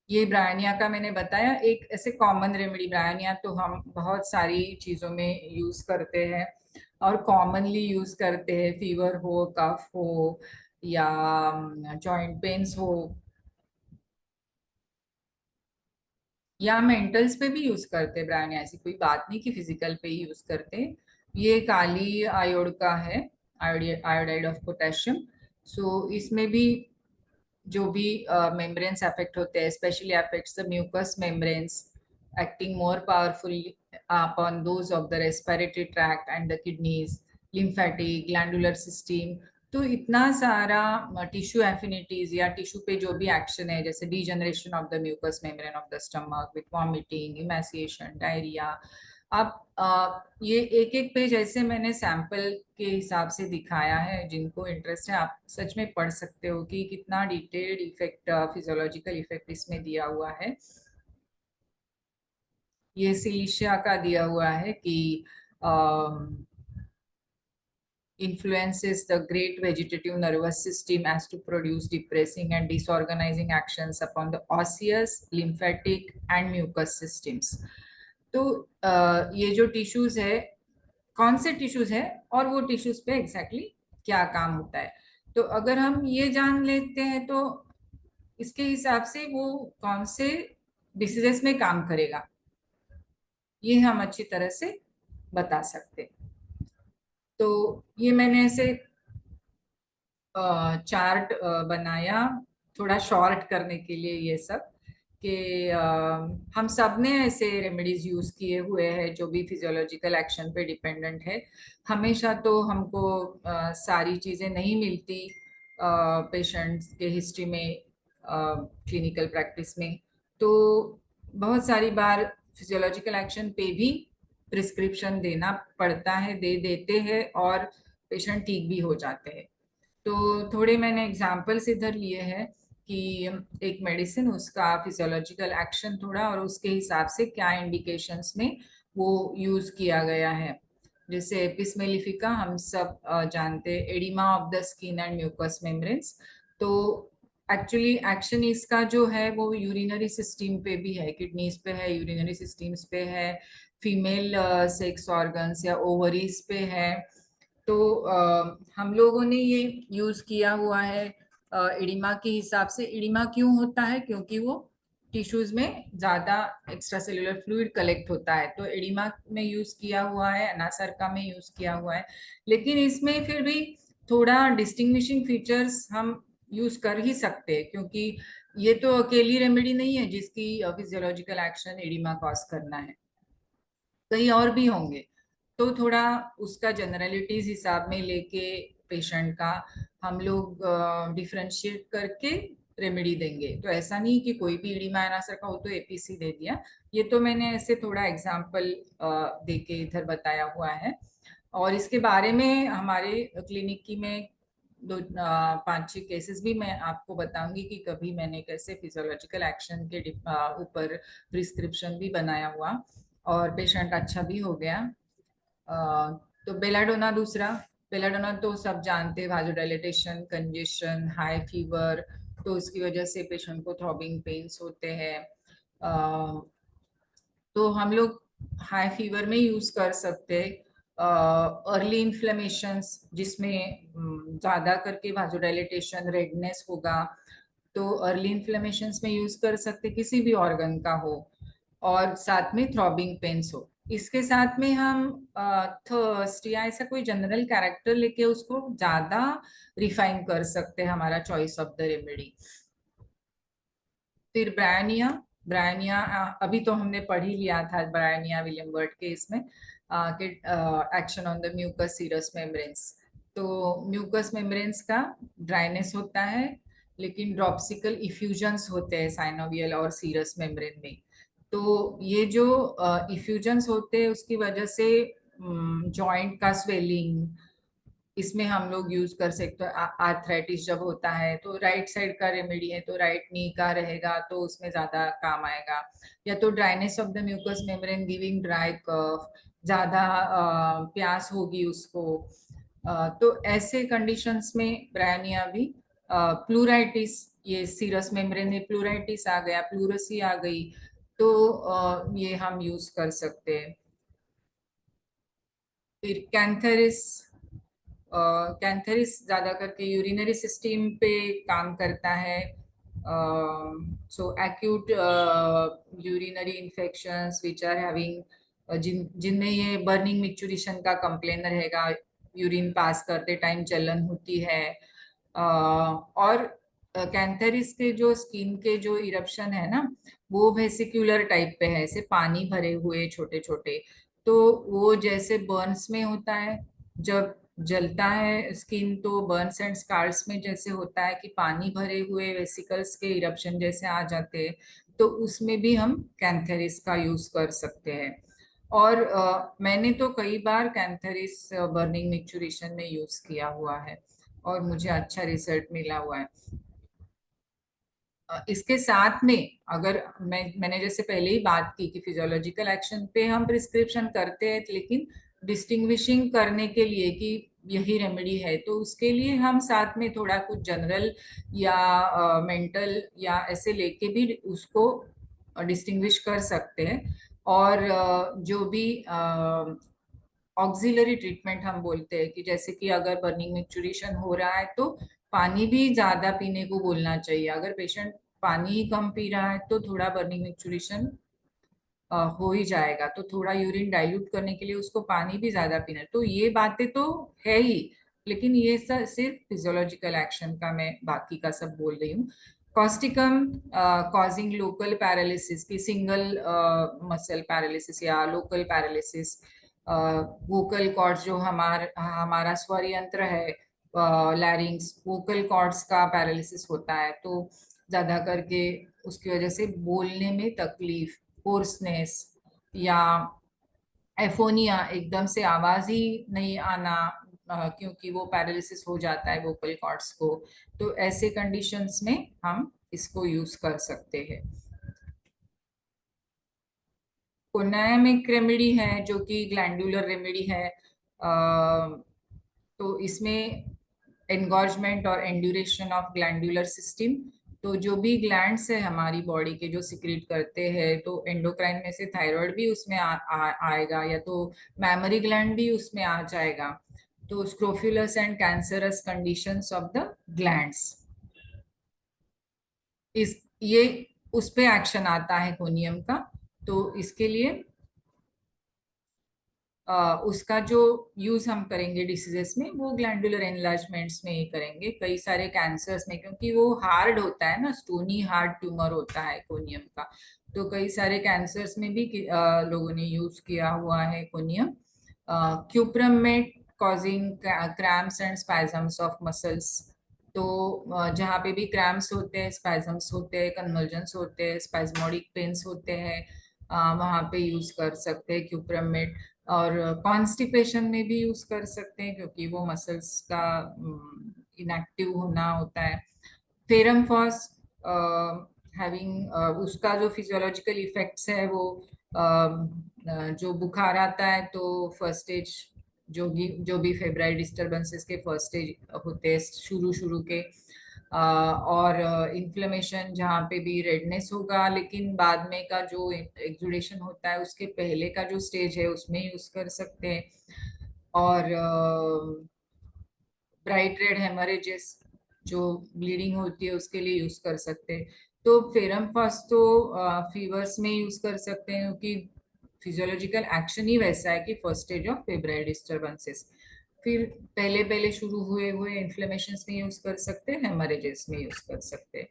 [SPEAKER 2] ये ब्रायनिया का मैंने बताया, एक ऐसे कॉमन रेमेडी, ब्रायनिया तो हम बहुत सारी चीजों में यूज करते हैं और कॉमनली यूज करते हैं, फीवर हो, कफ हो या जॉइंट पेन्स हो, या मेंटल्स पे भी यूज करते हैं ब्रायनिया, ऐसी कोई बात नहीं कि फिजिकल पे ही यूज करते हैं। ये काली आयोड का है, आयोडाइड ऑफ पोटेशियम। सो इसमें भी जो भी मेम्ब्रेन्स अफेक्ट होते हैं, specially affects the mucous membranes, acting more powerfully upon those of the respiratory tract and the kidneys, lymphatic, glandular system। तो इतना सारा टिश्यू एफिनिटीज या टिश्यू पे जो भी एक्शन है, जैसे degeneration of the mucous membrane of the stomach with vomiting, emaciation, diarrhoea. आप ये एक एक पेज ऐसे मैंने सैंपल के हिसाब से दिखाया है, जिनको इंटरेस्ट है आप सच में पढ़ सकते हो कि कितना डिटेल्ड इफेक्ट, फिजियोलॉजिकल इफेक्ट इसमें दिया हुआ है। ये सिलिशिया का दिया हुआ है कि influences the great vegetative nervous system as to produce depressing and disorganizing actions upon the osseous, lymphatic and mucous systems। तो ये जो टिश्यूज है, कौन से टिश्यूज है और वो टिश्यूज पे एग्जैक्टली क्या काम होता है, तो अगर हम ये जान लेते हैं तो इसके हिसाब से वो कौन से डिसीजेस में काम करेगा ये हम अच्छी तरह से बता सकते हैं। तो ये मैंने ऐसे चार्ट बनाया थोड़ा शॉर्ट करने के लिए ये सब कि हम सब ने ऐसे रेमेडीज यूज किए हुए हैं जो भी फिजियोलॉजिकल एक्शन पे डिपेंडेंट है। हमेशा तो हमको सारी चीजें नहीं मिलती पेशेंट्स के हिस्ट्री में, क्लिनिकल प्रैक्टिस में। तो बहुत सारी बार फिजियोलॉजिकल एक्शन पे भी प्रिस्क्रिप्शन देना पड़ता है, दे देते हैं और पेशेंट ठीक भी हो जाते हैं। तो थोड़े मैंने एग्जाम्पल्स इधर लिए हैं कि एक मेडिसिन उसका फिजियोलॉजिकल एक्शन थोड़ा और उसके हिसाब से क्या इंडिकेशंस में वो यूज किया गया है। जैसे एपिस मेलिफिका हम सब जानते हैं, oedema of the skin and mucous membranes. तो एक्चुअली एक्शन इसका जो है वो यूरिनरी सिस्टम पे भी है, किडनीज पे है, यूरिनरी सिस्टम्स पे है, फीमेल सेक्स ऑर्गन्स या ओवरीज पे है। तो हम लोगों ने ये यूज किया हुआ है एडिमा के हिसाब से। एडिमा क्यों होता है? क्योंकि वो टिश्यूज में ज्यादा एक्स्ट्रा सेल्यूलर फ्लूइड कलेक्ट होता है, तो एडिमा में यूज किया हुआ है, अनासरका में यूज किया हुआ है। लेकिन इसमें फिर भी थोड़ा डिस्टिंग्विशिंग फीचर्स हम यूज कर ही सकते हैं, क्योंकि ये तो अकेली रेमेडी नहीं है जिसकी फिजियोलॉजिकल एक्शन एडिमा कॉज करना है, कहीं और भी होंगे। तो थोड़ा उसका जनरलिटीज हिसाब में लेके पेशेंट का हम लोग डिफरेंशिएट करके रेमेडी देंगे। तो ऐसा नहीं कि कोई भी एडिमा एनासर का हो तो एपीसी दे दिया। ये तो मैंने ऐसे थोड़ा एग्जाम्पल दे के इधर बताया हुआ है। और इसके बारे में हमारे क्लिनिक की में दो 5-6 केसेस भी मैं आपको बताऊंगी कि कभी मैंने कैसे फिजियोलॉजिकल एक्शन के ऊपर प्रिस्क्रिप्शन भी बनाया हुआ और पेशेंट अच्छा भी हो गया। तो बेलाडोना दूसरा, बेलाडोना तो सब जानते हैं, वाजोडाइलेटेशन, कंजेशन, हाई फीवर, तो उसकी वजह से पेशेंट को थ्रॉबिंग पेन्स होते हैं। तो हम लोग हाई फीवर में यूज कर सकते हैं। अर्ली इन्फ्लेमेशंस जिसमें ज्यादा करके वाजोडाइलेटेशन, रेडनेस होगा, तो अर्ली इन्फ्लेमेशंस में यूज कर सकते, किसी भी ऑर्गन का हो, और साथ में थ्रॉबिंग पेन्स हो। इसके साथ में हम थर्स्ट या ऐसा कोई जनरल कैरेक्टर लेके उसको ज्यादा रिफाइन कर सकते हैं, हमारा चॉइस ऑफ द रेमेडी। फिर ब्रायनिया, ब्रायनिया अभी तो हमने पढ़ ही लिया था ब्रायनिया विलियमबर्ट के इसमें कि action on the mucous serous membranes. तो म्यूकस मेम्ब्रेन्स का ड्राइनेस होता है, लेकिन ड्रॉप्सिकल इफ्यूजन्स होते हैं साइनोवियल और सीरस मेम्ब्रेन में। तो ये जो इफ्यूजन्स होते हैं उसकी वजह से जॉइंट का स्वेलिंग, इसमें हम लोग यूज कर सकते हैं। आर्थराइटिस जब होता है तो राइट साइड का रेमेडी है, तो राइट नी का रहेगा तो उसमें ज्यादा काम आएगा। या तो dryness of the mucous membrane giving dry cough, ज्यादा प्यास होगी उसको, तो ऐसे कंडीशंस में ब्रायनिया भी। प्लूराइटिस, ये सीरस मेम्ब्रेन में प्लूराइटिस आ गया, प्लूरसी आ गई, तो ये हम यूज कर सकते हैं। फिर कैंथरिस, कैंथरिस ज्यादा करके यूरिनरी सिस्टम पे काम करता है। So acute urinary infections which are having, जिनमें ये बर्निंग मिक्चुरेशन का कंप्लेन रहेगा, यूरिन पास करते टाइम जलन होती है। और कैंथरिस के जो स्किन के जो इरप्शन है ना, वो वेसिक्यूलर टाइप पे है, ऐसे पानी भरे हुए छोटे छोटे। तो वो जैसे बर्न्स में होता है, जब जलता है स्किन, तो बर्न्स एंड स्कार्स में जैसे होता है कि पानी भरे हुए वेसिकल्स के इरप्शन जैसे आ जाते हैं, तो उसमें भी हम कैंथेरिस का यूज कर सकते हैं। और मैंने तो कई बार कैंथेरिस बर्निंग मिक्चुरेशन में यूज किया हुआ है और मुझे अच्छा रिजल्ट मिला हुआ है। इसके साथ में अगर मैंने जैसे पहले ही बात की कि फिजियोलॉजिकल एक्शन पे हम प्रिस्क्रिप्शन करते हैं, लेकिन डिस्टिंग्विशिंग करने के लिए कि यही रेमेडी है, तो उसके लिए हम साथ में थोड़ा कुछ जनरल या मेंटल या ऐसे लेके भी उसको डिस्टिंग्विश कर सकते हैं। और जो भी ऑक्सिलरी ट्रीटमेंट हम बोलते हैं कि जैसे कि अगर बर्निंग मिक्चुरेशन हो रहा है तो पानी भी ज्यादा पीने को बोलना चाहिए। अगर पेशेंट पानी ही कम पी रहा है तो थोड़ा बर्निंग मिक्चुरेशन हो ही जाएगा। तो थोड़ा यूरिन डाइल्यूट करने के लिए उसको पानी भी ज्यादा पीना है। तो ये बातें तो है ही, लेकिन ये सिर्फ फिजियोलॉजिकल एक्शन का मैं बाकी का सब बोल रही हूँ। कॉस्टिकम कॉजिंग लोकल पैरालिसिस की सिंगल मसल पैरालिसिस या लोकल पैरालिसिस, वोकल कॉर्ड्स जो हमारा स्वर यंत्र है, लैरिंग्स, वोकल कॉर्ड्स का पैरालिसिस होता है। तो ज्यादा करके उसकी वजह से बोलने में तकलीफ, होर्सनेस या एफोनिया, एकदम से आवाज ही नहीं आना, क्योंकि वो पैरालिसिस हो जाता है वोकल कॉर्ड्स को। तो ऐसे कंडीशंस में हम इसको यूज कर सकते हैं। कोनामिक रेमेडी है जो कि ग्लैंडुलर रेमेडी है। तो इसमें एनगॉर्जमेंट और एंड्यूरेशन ऑफ ग्लैंडुलर सिस्टम। तो जो भी ग्लैंड्स है हमारी बॉडी के जो सिक्रीट करते हैं, तो एंडोक्राइन में से थायराइड भी उसमें आएगा, या तो मैमरी ग्लैंड भी उसमें आ जाएगा। तो scrofulous and cancerous conditions of the glands, इस ये उस पे एक्शन आता है कोनियम का। तो इसके लिए उसका जो यूज हम करेंगे डिसीजेस में, वो ग्लैंडुलर एनलार्जमेंट्स में ही करेंगे, कई सारे कैंसर्स में, क्योंकि वो हार्ड होता है ना, स्टोनी हार्ड ट्यूमर होता है कोनियम का। तो कई सारे कैंसर्स में भी लोगों ने यूज किया हुआ है कोनियम। क्यूप्रम में causing cramps and spasms of muscles. तो जहाँ पे भी क्रैम्प्स होते हैं, स्पैजम्स होते हैं, कन्वर्जन्स होते हैं, स्पैजमोडिक पेन्स होते हैं, वहाँ पे यूज कर सकते हैं क्यूप्रमेट। और कॉन्स्टिपेशन में भी यूज कर सकते हैं, क्योंकि वो मसल्स का इनएक्टिव होना होता है। फेरम फॉस हैविंग, उसका जो फिजियोलॉजिकल इफेक्ट्स है वो जो बुखार आता है तो फर्स्ट स्टेज, जो भी फेब्राइल डिस्टर्बेंसेस के फर्स्ट स्टेज होते हैं शुरू शुरू के, और इन्फ्लेमेशन जहाँ पे भी रेडनेस होगा, लेकिन बाद में का जो एक्सुडेशन होता है उसके पहले का जो स्टेज है उसमें यूज कर सकते हैं। और ब्राइट रेड हेमरेजेस, जो ब्लीडिंग होती है उसके लिए यूज कर सकते हैं। तो फेरम फास्ट तो फीवर्स में यूज कर सकते हैं, क्योंकि फिजियोलॉजिकल एक्शन ही वैसा है कि first stage of febrile disturbances. फिर पहले पहले शुरू हुए हुए इन्फ्लेमेशन में यूज कर सकते हैं, हेमरेजेस में यूज कर सकते हैं।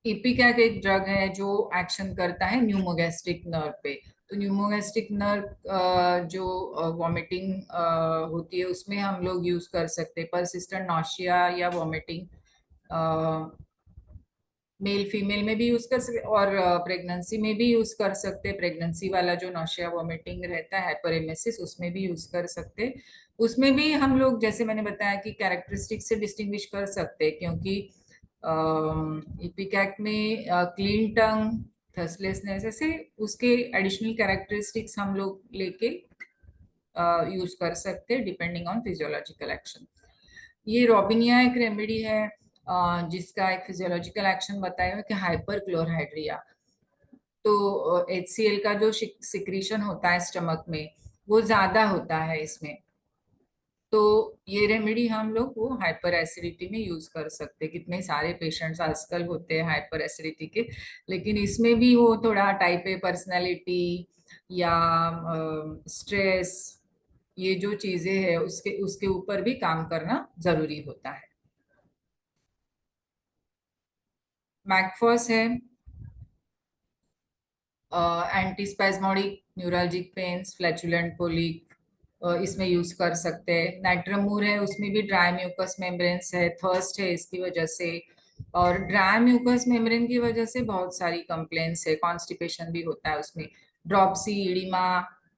[SPEAKER 2] इपिकैक एक ड्रग है जो एक्शन करता है न्यूमोगैस्ट्रिक नर्व पे। तो न्यूमोगैस्ट्रिक नर्व जो वॉमिटिंग होती है उसमें हम लोग यूज कर सकते हैं। परसिस्टेंट नॉशिया या वॉमिटिंग मेल फीमेल में भी यूज कर सकते, और प्रेगनेंसी में भी यूज कर सकते। प्रेगनेंसी वाला जो नौशिया वॉमिटिंग रहता है, हाइपरेमेसिस, उसमें भी यूज कर सकते। उसमें भी हम लोग, जैसे मैंने बताया कि कैरेक्टरिस्टिक से डिस्टिंग्विश कर सकते, क्योंकि इपिकैक में क्लीन टंग, थर्स्टलेसनेस, ऐसे उसके एडिशनल कैरेक्टरिस्टिक्स हम लोग लेके यूज कर सकते डिपेंडिंग ऑन फिजियोलॉजिकल एक्शन। ये रोबिनिया एक रेमेडी है जिसका एक फिजियोलॉजिकल एक्शन बताया है कि हाइपर क्लोरहाइड्रिया। तो HCl का जो सिक्रीशन होता है स्टमक में वो ज्यादा होता है इसमें। तो ये रेमेडी हम लोग वो हाइपर एसिडिटी में यूज कर सकते हैं। कितने सारे पेशेंट्स आजकल होते हैं हाइपर एसिडिटी के, लेकिन इसमें भी वो थोड़ा टाइप ए पर्सनालिटी या स्ट्रेस, ये जो चीजें हैं उसके उसके ऊपर भी काम करना जरूरी होता है। मैकफॉस है एंटीस्पैज्मोडिक न्यूरल्जिक पेन्स, फ्लैचुलेंट कोलिक, इसमें यूज कर सकते हैं। नाइट्रमूर है, उसमें भी ड्राई म्यूकस मेम्ब्रेन्स है, थर्स्ट है इसकी वजह से। और ड्राई म्यूकस मेम्ब्रेन की वजह से बहुत सारी कंप्लेंट्स है, कॉन्स्टिपेशन भी होता है उसमें, ड्रॉप्सी, इडिमा,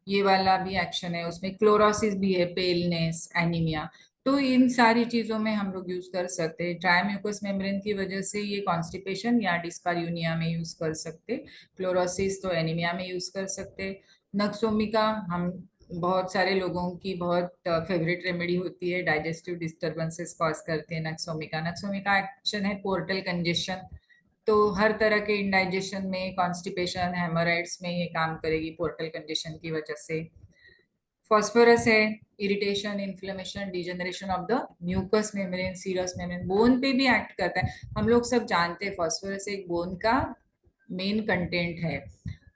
[SPEAKER 2] ये वाला भी एक्शन है उसमें। क्लोरोसिस भी है, पेलनेस, एनीमिया। तो इन सारी चीजों में हम लोग यूज कर सकते हैं। ड्राई म्यूकस मेम्ब्रेन की वजह से ये कॉन्स्टिपेशन या डिस्पार्यूनिया में यूज कर सकते। क्लोरोसिस तो एनीमिया में यूज कर सकते। नक्सोमिका हम बहुत सारे लोगों की बहुत फेवरेट रेमेडी होती है, डाइजेस्टिव डिस्टर्बेंसेस कॉज करते हैं नक्सोमिका। नक्सोमिका एक्शन है पोर्टल कंजेशन। तो हर तरह के इंडाइजेशन में, कॉन्स्टिपेशन, हेमोराइड्स में ये काम करेगी पोर्टल कंजेशन की वजह से। फॉस्फोरस है irritation, inflammation, degeneration of the mucous membrane, serous membrane, bone पे भी एक्ट करता है। हम लोग सब जानते हैं फॉस्फोरस एक बोन का मेन कंटेंट है।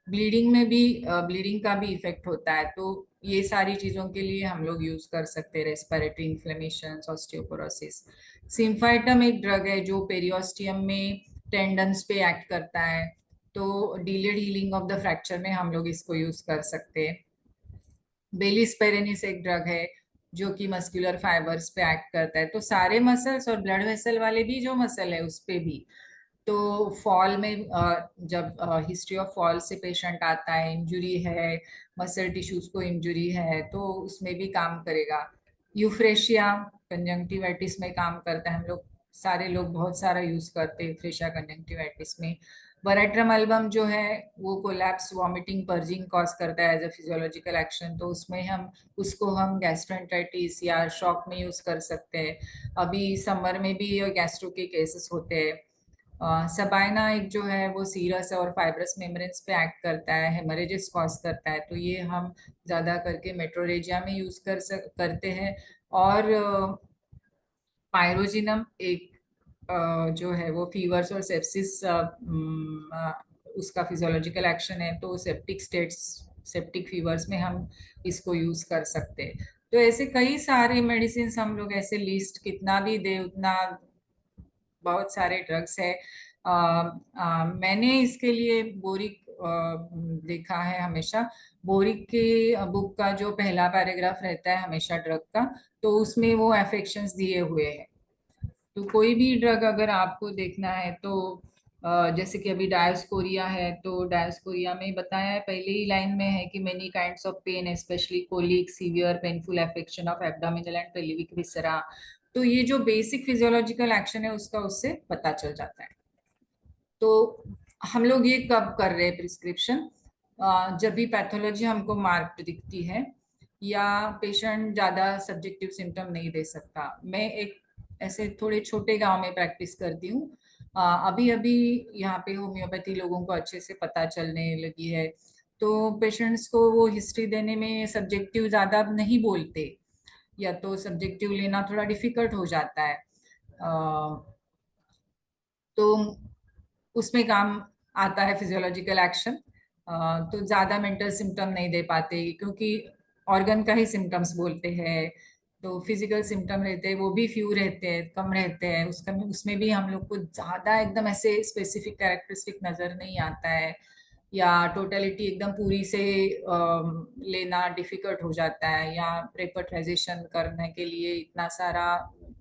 [SPEAKER 2] ब्लीडिंग में भी ब्लीडिंग का भी इफेक्ट होता है। तो ये सारी चीजों के लिए हम लोग यूज कर सकते हैं रेस्पिरेटरी इन्फ्लेमेशन, ऑस्टियोपोरोसिस। सिम्फाइटम एक ड्रग है जो पेरियोस्टियम में टेंडन्स पे एक्ट करता है, तो delayed healing of the fracture में हम लोग इसको यूज कर सकते हैं। बेलिस्पेरेनिस एक ड्रग है जो कि मस्कुलर फाइबर्स पे एक्ट करता है, तो सारे मसल्स और ब्लड वेसल वाले भी जो मसल है उस पे भी। तो फॉल में जब हिस्ट्री ऑफ फॉल से पेशेंट आता है, इंजुरी है, मसल टिश्यूज को इंजुरी है, तो उसमें भी काम करेगा। यूफ्रेशिया कंजंक्टिवाइटिस में काम करता है, हम लोग सारे लोग बहुत सारा यूज करते हैं यूफ्रेशिया कंजंक्टिवाइटिस में। बरेट्रम एल्बम जो है वो कोलैप्स, वॉमिटिंग, पर्जिंग कॉज करता है एज अ फिजियोलॉजिकल एक्शन, तो उसमें हम उसको हम गैस्ट्रोएंटराइटिस या शॉक में यूज कर सकते हैं। अभी समर में भी गैस्ट्रो के केसेस होते हैं। सबाइना एक जो है वो सीरस और फाइब्रस मेम्ब्रेन्स पे एक्ट करता है, हेमरेजेस कॉज करता है, तो ये हम ज्यादा करके मेट्रोरेजिया में यूज करते हैं। और पायरोजिनम एक जो है वो फीवर्स और सेप्सिस उसका फिजियोलॉजिकल एक्शन है, तो सेप्टिक स्टेट्स, सेप्टिक फीवर्स में हम इसको यूज कर सकते हैं। तो ऐसे कई सारे मेडिसिन हम लोग ऐसे लिस्ट कितना भी दे उतना, बहुत सारे ड्रग्स है। मैंने इसके लिए बोरिक देखा है हमेशा। बोरिक के बुक का जो पहला पैराग्राफ रहता है हमेशा ड्रग का, तो उसमें वो एफेक्शंस दिए हुए हैं। तो कोई भी ड्रग अगर आपको देखना है तो जैसे कि अभी डायोस्कोरिया है, तो डायोस्कोरिया में बताया है पहले ही लाइन में है कि many kinds of pain specially colic, severe painful affection of abdominal and pelvic viscera. तो ये जो बेसिक फिजियोलॉजिकल एक्शन है उसका उससे पता चल जाता है। तो हम लोग ये कब कर रहे हैं प्रिस्क्रिप्शन? जब भी पैथोलॉजी हमको मार्क्ड दिखती है या पेशेंट ज्यादा सब्जेक्टिव सिम्टम नहीं दे सकता। मैं एक ऐसे थोड़े छोटे गांव में प्रैक्टिस करती हूँ। अभी अभी यहाँ पे होम्योपैथी लोगों को अच्छे से पता चलने लगी है, तो पेशेंट्स को वो हिस्ट्री देने में सब्जेक्टिव ज्यादा नहीं बोलते, या तो सब्जेक्टिव लेना थोड़ा डिफिकल्ट हो जाता है। तो उसमें काम आता है फिजियोलॉजिकल एक्शन। तो ज्यादा मेंटल सिम्टम नहीं दे पाते क्योंकि ऑर्गन का ही सिम्टम्स बोलते हैं, तो फिजिकल सिम्टम रहते हैं वो भी फ्यू रहते हैं, कम रहते हैं, उसका उसमें भी हम लोग को ज्यादा एकदम ऐसे स्पेसिफिक कैरेक्टरिस्टिक नजर नहीं आता है, या टोटलिटी एकदम पूरी से लेना डिफिकल्ट हो जाता है, या रेपर्टाइजेशन करने के लिए इतना सारा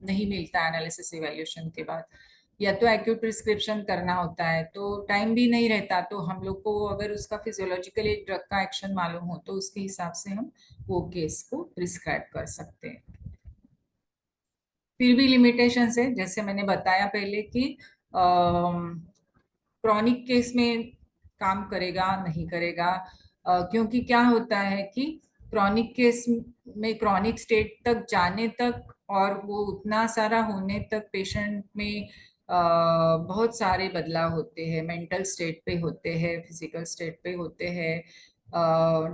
[SPEAKER 2] नहीं मिलता एनालिसिस इवैल्यूएशन के बाद, या तो एक्यूट प्रिस्क्रिप्शन करना होता है, तो टाइम भी नहीं रहता। तो हम लोग को अगर उसका फिजियोलॉजिकल एक ड्रग का एक्शन मालूम हो तो उसके हिसाब से हम वो केस को प्रिस्क्राइब कर सकते हैं। फिर भी लिमिटेशन है, जैसे मैंने बताया पहले कि क्रॉनिक केस में काम करेगा नहीं करेगा, क्योंकि क्या होता है कि क्रॉनिक केस में क्रॉनिक स्टेट तक जाने तक और वो उतना सारा होने तक पेशेंट में बहुत सारे बदलाव होते हैं, मेंटल स्टेट पे होते हैं, फिजिकल स्टेट पे होते हैं,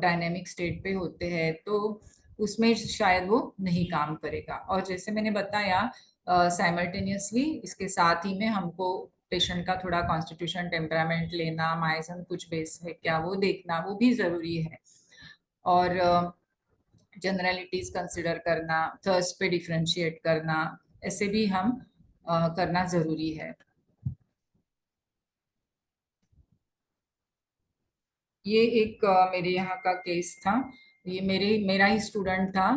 [SPEAKER 2] डायनेमिक स्टेट पे होते हैं, तो उसमें शायद वो नहीं काम करेगा। और जैसे मैंने बताया साइमल्टेनियसली इसके साथ ही में हमको पेशेंट का थोड़ा कॉन्स्टिट्यूशन, टेम्परामेंट लेना, माइजन कुछ बेस है क्या वो देखना, वो भी जरूरी है। और जनरलिटीज कंसिडर करना, थर्स्ट पे डिफरेंशिएट करना, ऐसे भी हम करना जरूरी है। ये एक मेरे यहाँ का केस था। ये मेरा ही स्टूडेंट था,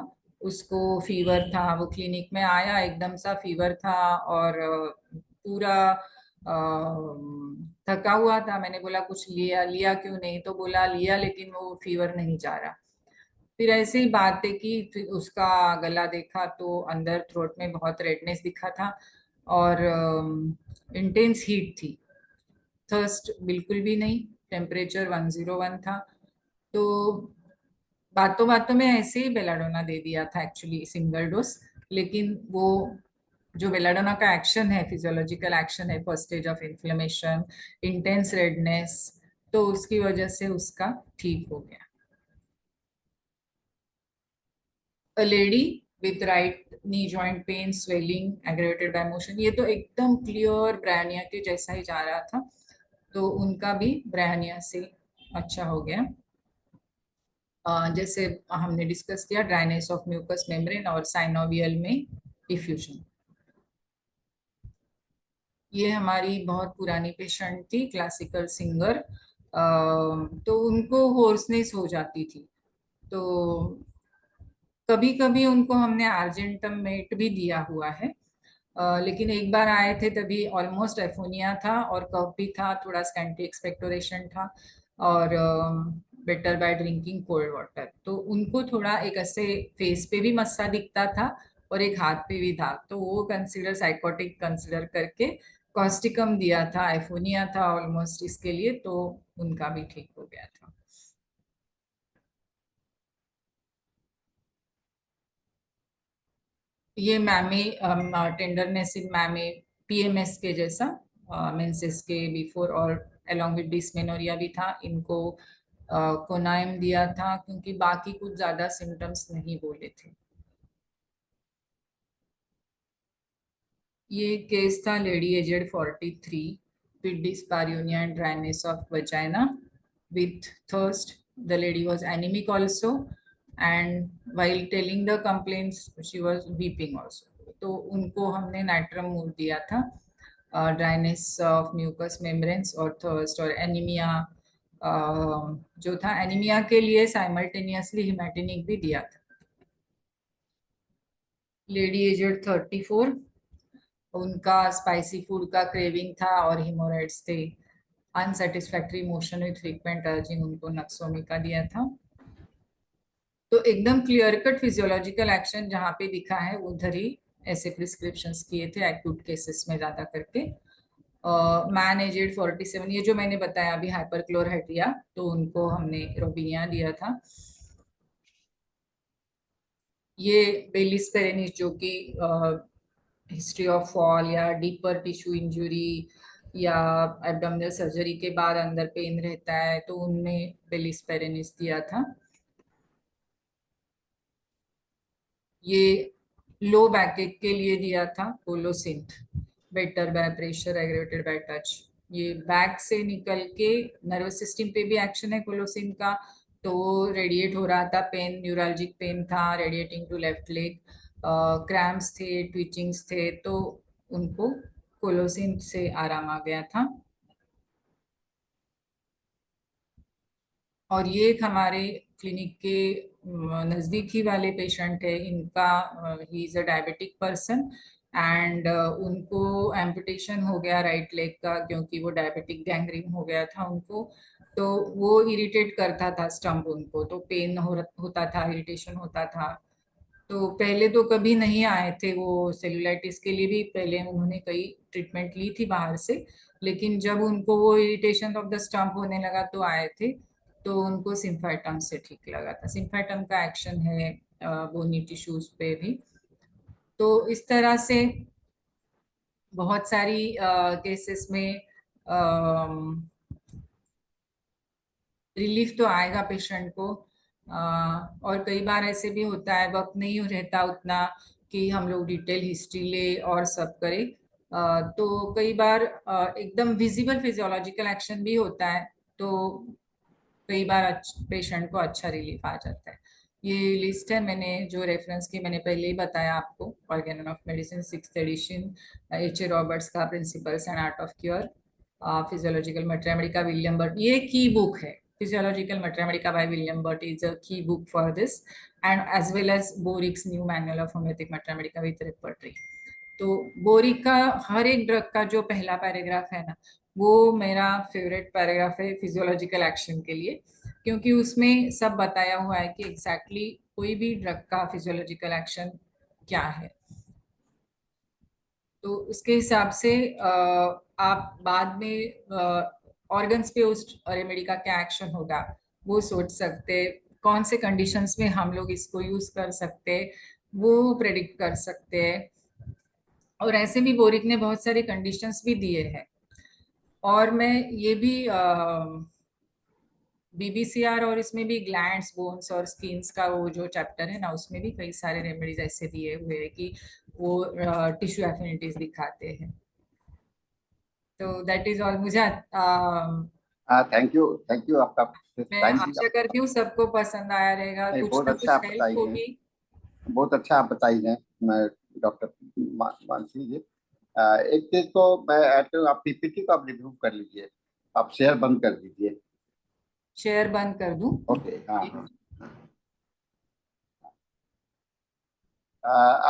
[SPEAKER 2] उसको फीवर था, वो क्लिनिक में आया, एकदम सा फीवर था और पूरा थका हुआ था। मैंने बोला कुछ लिया लिया क्यों नहीं, तो बोला लिया लेकिन वो फीवर नहीं जा रहा। फिर ऐसे ही बात है कि फिर उसका गला देखा तो अंदर थ्रोट में बहुत रेडनेस दिखा था और इंटेंस हीट थी, थर्स्ट बिल्कुल भी नहीं, टेम्परेचर 101 था। तो बातों बातों में ऐसे ही बेलाडोना दे दिया था, एक्चुअली सिंगल डोज। लेकिन वो जो बेलाडोना का एक्शन है, फिजियोलॉजिकल एक्शन है, first stage of inflammation, intense redness, तो उसकी वजह से उसका ठीक हो गया। A lady with right knee joint pain, swelling, aggravated by motion, ये तो एकदम क्लियर ब्रायनिया के जैसा ही जा रहा था, तो उनका भी ब्रायनिया से अच्छा हो गया। जैसे हमने डिस्कस किया ड्राइनेस ऑफ म्यूकस मेम्ब्रेन और साइनोवियल में डिफ्यूजन। ये हमारी बहुत पुरानी पेशेंट थी, क्लासिकल सिंगर। तो उनको होर्सनेस हो जाती थी, तो कभी कभी उनको हमने आर्जेंटम मेट भी दिया हुआ है। लेकिन एक बार आए थे तभी ऑलमोस्ट एफोनिया था और कफ भी था, थोड़ा स्कैंटी एक्सपेक्टोरेशन था, और better by drinking cold water. तो उनको थोड़ा एक ऐसे फेस पे भी मस्सा दिखता था और एक हाथ पे भी था, तो वो कंसिडर साइकोटिक कंसिडर करके कॉस्टिकम दिया था। एफोनिया था ऑलमोस्ट इसके लिए, तो उनका भी ठीक हो गया था। ये मैमे टेंडरनेस इन मैमे, पीएमएस के जैसा, मेंसेस के बिफोर और अलोंग विद डिस्मेनोरिया भी था। इनको कोनाइम दिया था क्योंकि बाकी कुछ ज्यादा सिम्टम्स नहीं बोले थे। ये केस था lady aged 43 with dyspareunia and dryness of vagina with thirst. The lady was anemic also, and while telling the complaints she was weeping also. तो उनको हमने नाइट्रमूव दिया था। ड्राइनेस ऑफ म्यूकस मेम्ब्रेन्स और थर्स्ट और एनीमिया, जो था एनीमिया के लिए साइमल्टेनियसली हिमैटिनिक भी दिया था। लेडी एजेड 34, उनका स्पाइसी फूड का क्रेविंग था और हिमोराइड्स थे। Unsatisfactory motion with frequent urging, उनको नक्सोमिका दिया था। तो एकदम क्लियर कट फिजियोलॉजिकल एक्शन जहाँ पे दिखा है उधर ही ऐसे प्रिस्क्रिप्शंस किए थे एक्यूट केसेस में ज्यादा करके। मैन एजेड 47, ये जो मैंने बताया अभी हाइपरक्लोरहेटिया, तो उनको हमने रोबिनिया दिया था। ये बेलिस पेरेनिस जो कि हिस्ट्री ऑफ फॉल या डीपर टिश्यू इंजुरी या एब्डोमिनल सर्जरी के बाद अंदर पेन रहता है, तो उनमें बेलिस पेरेनिस दिया था। ये लो बैकेक के लिए दिया था colocynth, better by pressure aggravated by touch. ये बैक से निकल के नर्वस सिस्टम पे भी एक्शन है कोलोसिन का, तो रेडिएट हो रहा था पेन, न्यूरल्जिक पेन था radiating to left leg, cramps थे, ट्विचिंग्स थे, तो उनको कोलोसिन से आराम आ गया था। और ये एक हमारे क्लिनिक के नज़दीक ही वाले पेशेंट है। इनका he is a diabetic person and उनको एम्पुटेशन हो गया राइट लेग का, क्योंकि वो डायबिटिक गैंग्रीन हो गया था उनको। तो वो इरिटेट करता था स्टम्प उनको, तो पेन होता था, इरिटेशन होता था। तो पहले तो कभी नहीं आए थे वो, सेलुलाइटिस के लिए भी पहले उन्होंने कई ट्रीटमेंट ली थी बाहर से, लेकिन जब उनको वो इरिटेशन ऑफ द स्टम्प होने लगा तो आए थे। तो उनको सिम्फाइटम से ठीक लगा था। सिम्फाइटम का एक्शन है बोनी टिश्यूज पे भी। तो इस तरह से बहुत सारी केसेस में रिलीफ तो आएगा पेशेंट को। और कई बार ऐसे भी होता है वक्त नहीं रहता उतना कि हम लोग डिटेल हिस्ट्री ले और सब करें। तो कई बार एकदम विजिबल फिजियोलॉजिकल एक्शन भी होता है, तो कई बार पेशेंट को अच्छा रिलीफ आ जाता है। ये लिस्ट है मैंने जो रेफरेंस की, मैंने पहले ही बताया आपको, organon of medicine 6th edition, H A Roberts का principles and art of cure, physiological materia medica का विलियम बर्ट, ये की बुक है। फिजियोलॉजिकल मैट्रिमोनी का by William Burt is a key book for this, and as well as Boericke's new manual of homeopathic materia medica का with repertory. तो Boericke का हर एक drug का जो पहला पैराग्राफ है ना, वो मेरा फेवरेट पैराग्राफ है फिजियोलॉजिकल एक्शन के लिए, क्योंकि उसमें सब बताया हुआ है कि एग्जैक्टली कोई भी ड्रग का फिजियोलॉजिकल एक्शन क्या है। तो उसके हिसाब से आप बाद में ऑर्गन्स पे उस रेमेडी का क्या एक्शन होगा वो सोच सकते, कौन से कंडीशंस में हम लोग इसको यूज कर सकते वो प्रेडिक्ट कर सकते हैं। और ऐसे भी बोरिक ने बहुत सारे कंडीशंस भी दिए हैं। और मैं ये भी बीबीसीआर और इसमें भी ग्लैंड्स, बोन्स और स्किन्स का वो जो चैप्टर है ना, उसमें भी कई सारे रेमेडीज ऐसे दिए हुए हैं कि वो टिश्यू एफिनिटीज दिखाते हैं। तो दैट इज ऑल। मुझे
[SPEAKER 3] थैंक यू आपका
[SPEAKER 2] मैं
[SPEAKER 3] टाइम
[SPEAKER 2] आशा करती हूँ सबको पसंद आया रहेगा,
[SPEAKER 3] नहीं,
[SPEAKER 2] कुछ
[SPEAKER 3] बहुत
[SPEAKER 2] ना
[SPEAKER 3] अच्छा आप
[SPEAKER 2] कुछ हेल्प
[SPEAKER 3] बताई हैं,
[SPEAKER 2] होगी।
[SPEAKER 3] बहुत अच्छा आप बताई हैं। मैं डॉक्टर मानसी जी, एक चीज तो मैं ऐड करूँ, आप पीपीटी को आप रिव्यू कर लीजिए, आप शेयर बंद कर दीजिए।
[SPEAKER 2] शेयर बंद कर दूं?
[SPEAKER 3] ओके, हाँ हाँ।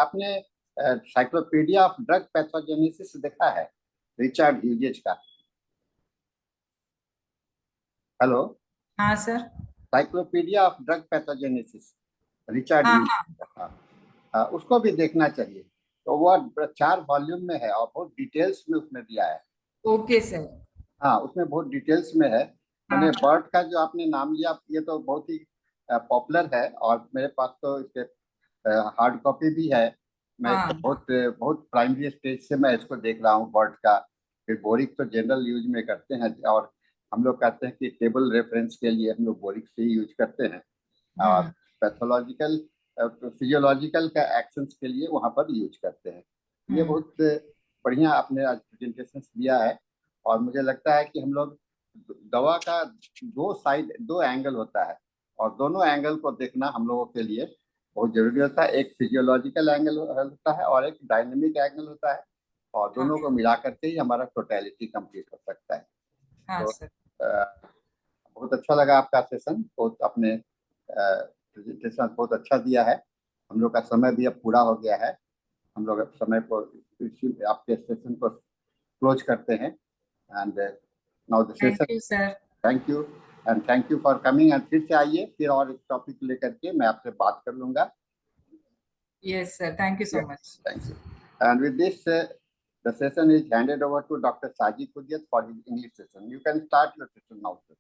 [SPEAKER 3] आपने साइक्लोपीडिया ऑफ ड्रग पैथोजेनेसिस देखा है, रिचर्ड ह्यूजेज का? हेलो,
[SPEAKER 2] हाँ sir.
[SPEAKER 3] Cyclopedia of drug pathogenesis, Richard
[SPEAKER 2] हाँ
[SPEAKER 3] ह्यूजेज
[SPEAKER 2] हाँ।
[SPEAKER 3] का। उसको भी देखना चाहिए। तो वो 4 वॉल्यूम में है और बहुत डिटेल्स में उसमें दिया है।
[SPEAKER 2] Okay sir.
[SPEAKER 3] हाँ, उसमें बहुत डिटेल्स में है।
[SPEAKER 2] हाँ
[SPEAKER 3] मैंने
[SPEAKER 2] हाँ
[SPEAKER 3] बर्ड का जो आपने नाम लिया, ये तो बहुत ही पॉपुलर है और मेरे पास तो इसके हार्ड कॉपी भी है। मैं
[SPEAKER 2] हाँ
[SPEAKER 3] बहुत बहुत प्राइमरी स्टेज से मैं इसको देख रहा हूँ बर्ड का। फिर बोरिक तो जनरल यूज में करते हैं और हम लोग कहते हैं कि टेबल रेफरेंस के लिए हम लोग बोरिक से ही यूज करते हैं। और पैथोलॉजिकल फिजियोलॉजिकल का एक्शंस के लिए वहाँ पर यूज करते हैं। ये बहुत बढ़िया आपने आज प्रेजेंटेशन दिया है। और मुझे लगता है कि हम लोग दवा का 2 साइड 2 एंगल होता है और दोनों एंगल को देखना हम लोगों के लिए बहुत जरूरी होता है। एक फिजियोलॉजिकल एंगल होता है और एक डायनेमिक एंगल होता है, और
[SPEAKER 2] हाँ
[SPEAKER 3] दोनों को मिला करके ही हमारा टोटलिटी कंप्लीट हो सकता है।
[SPEAKER 2] हाँ
[SPEAKER 3] तो
[SPEAKER 2] सर।
[SPEAKER 3] बहुत अच्छा लगा आपका सेशन, बहुत अपने प्रेजेंटेशन बहुत अच्छा दिया है। हम लोग का समय भी अब पूरा हो गया है। हम लोग अब समय को आपके सेशन को क्लोज करते हैं। And now the
[SPEAKER 2] thank
[SPEAKER 3] session,
[SPEAKER 2] you sir.
[SPEAKER 3] Thank you and thank you for coming. And फिर से आइए, फिर और एक टॉपिक लेकर के मैं आपसे बात कर लूंगा।
[SPEAKER 2] Yes sir, thank you so much.
[SPEAKER 3] Thank you. And with this, the session is handed over to Dr. Saji Kudyat for his English session. You can start your session now, sir.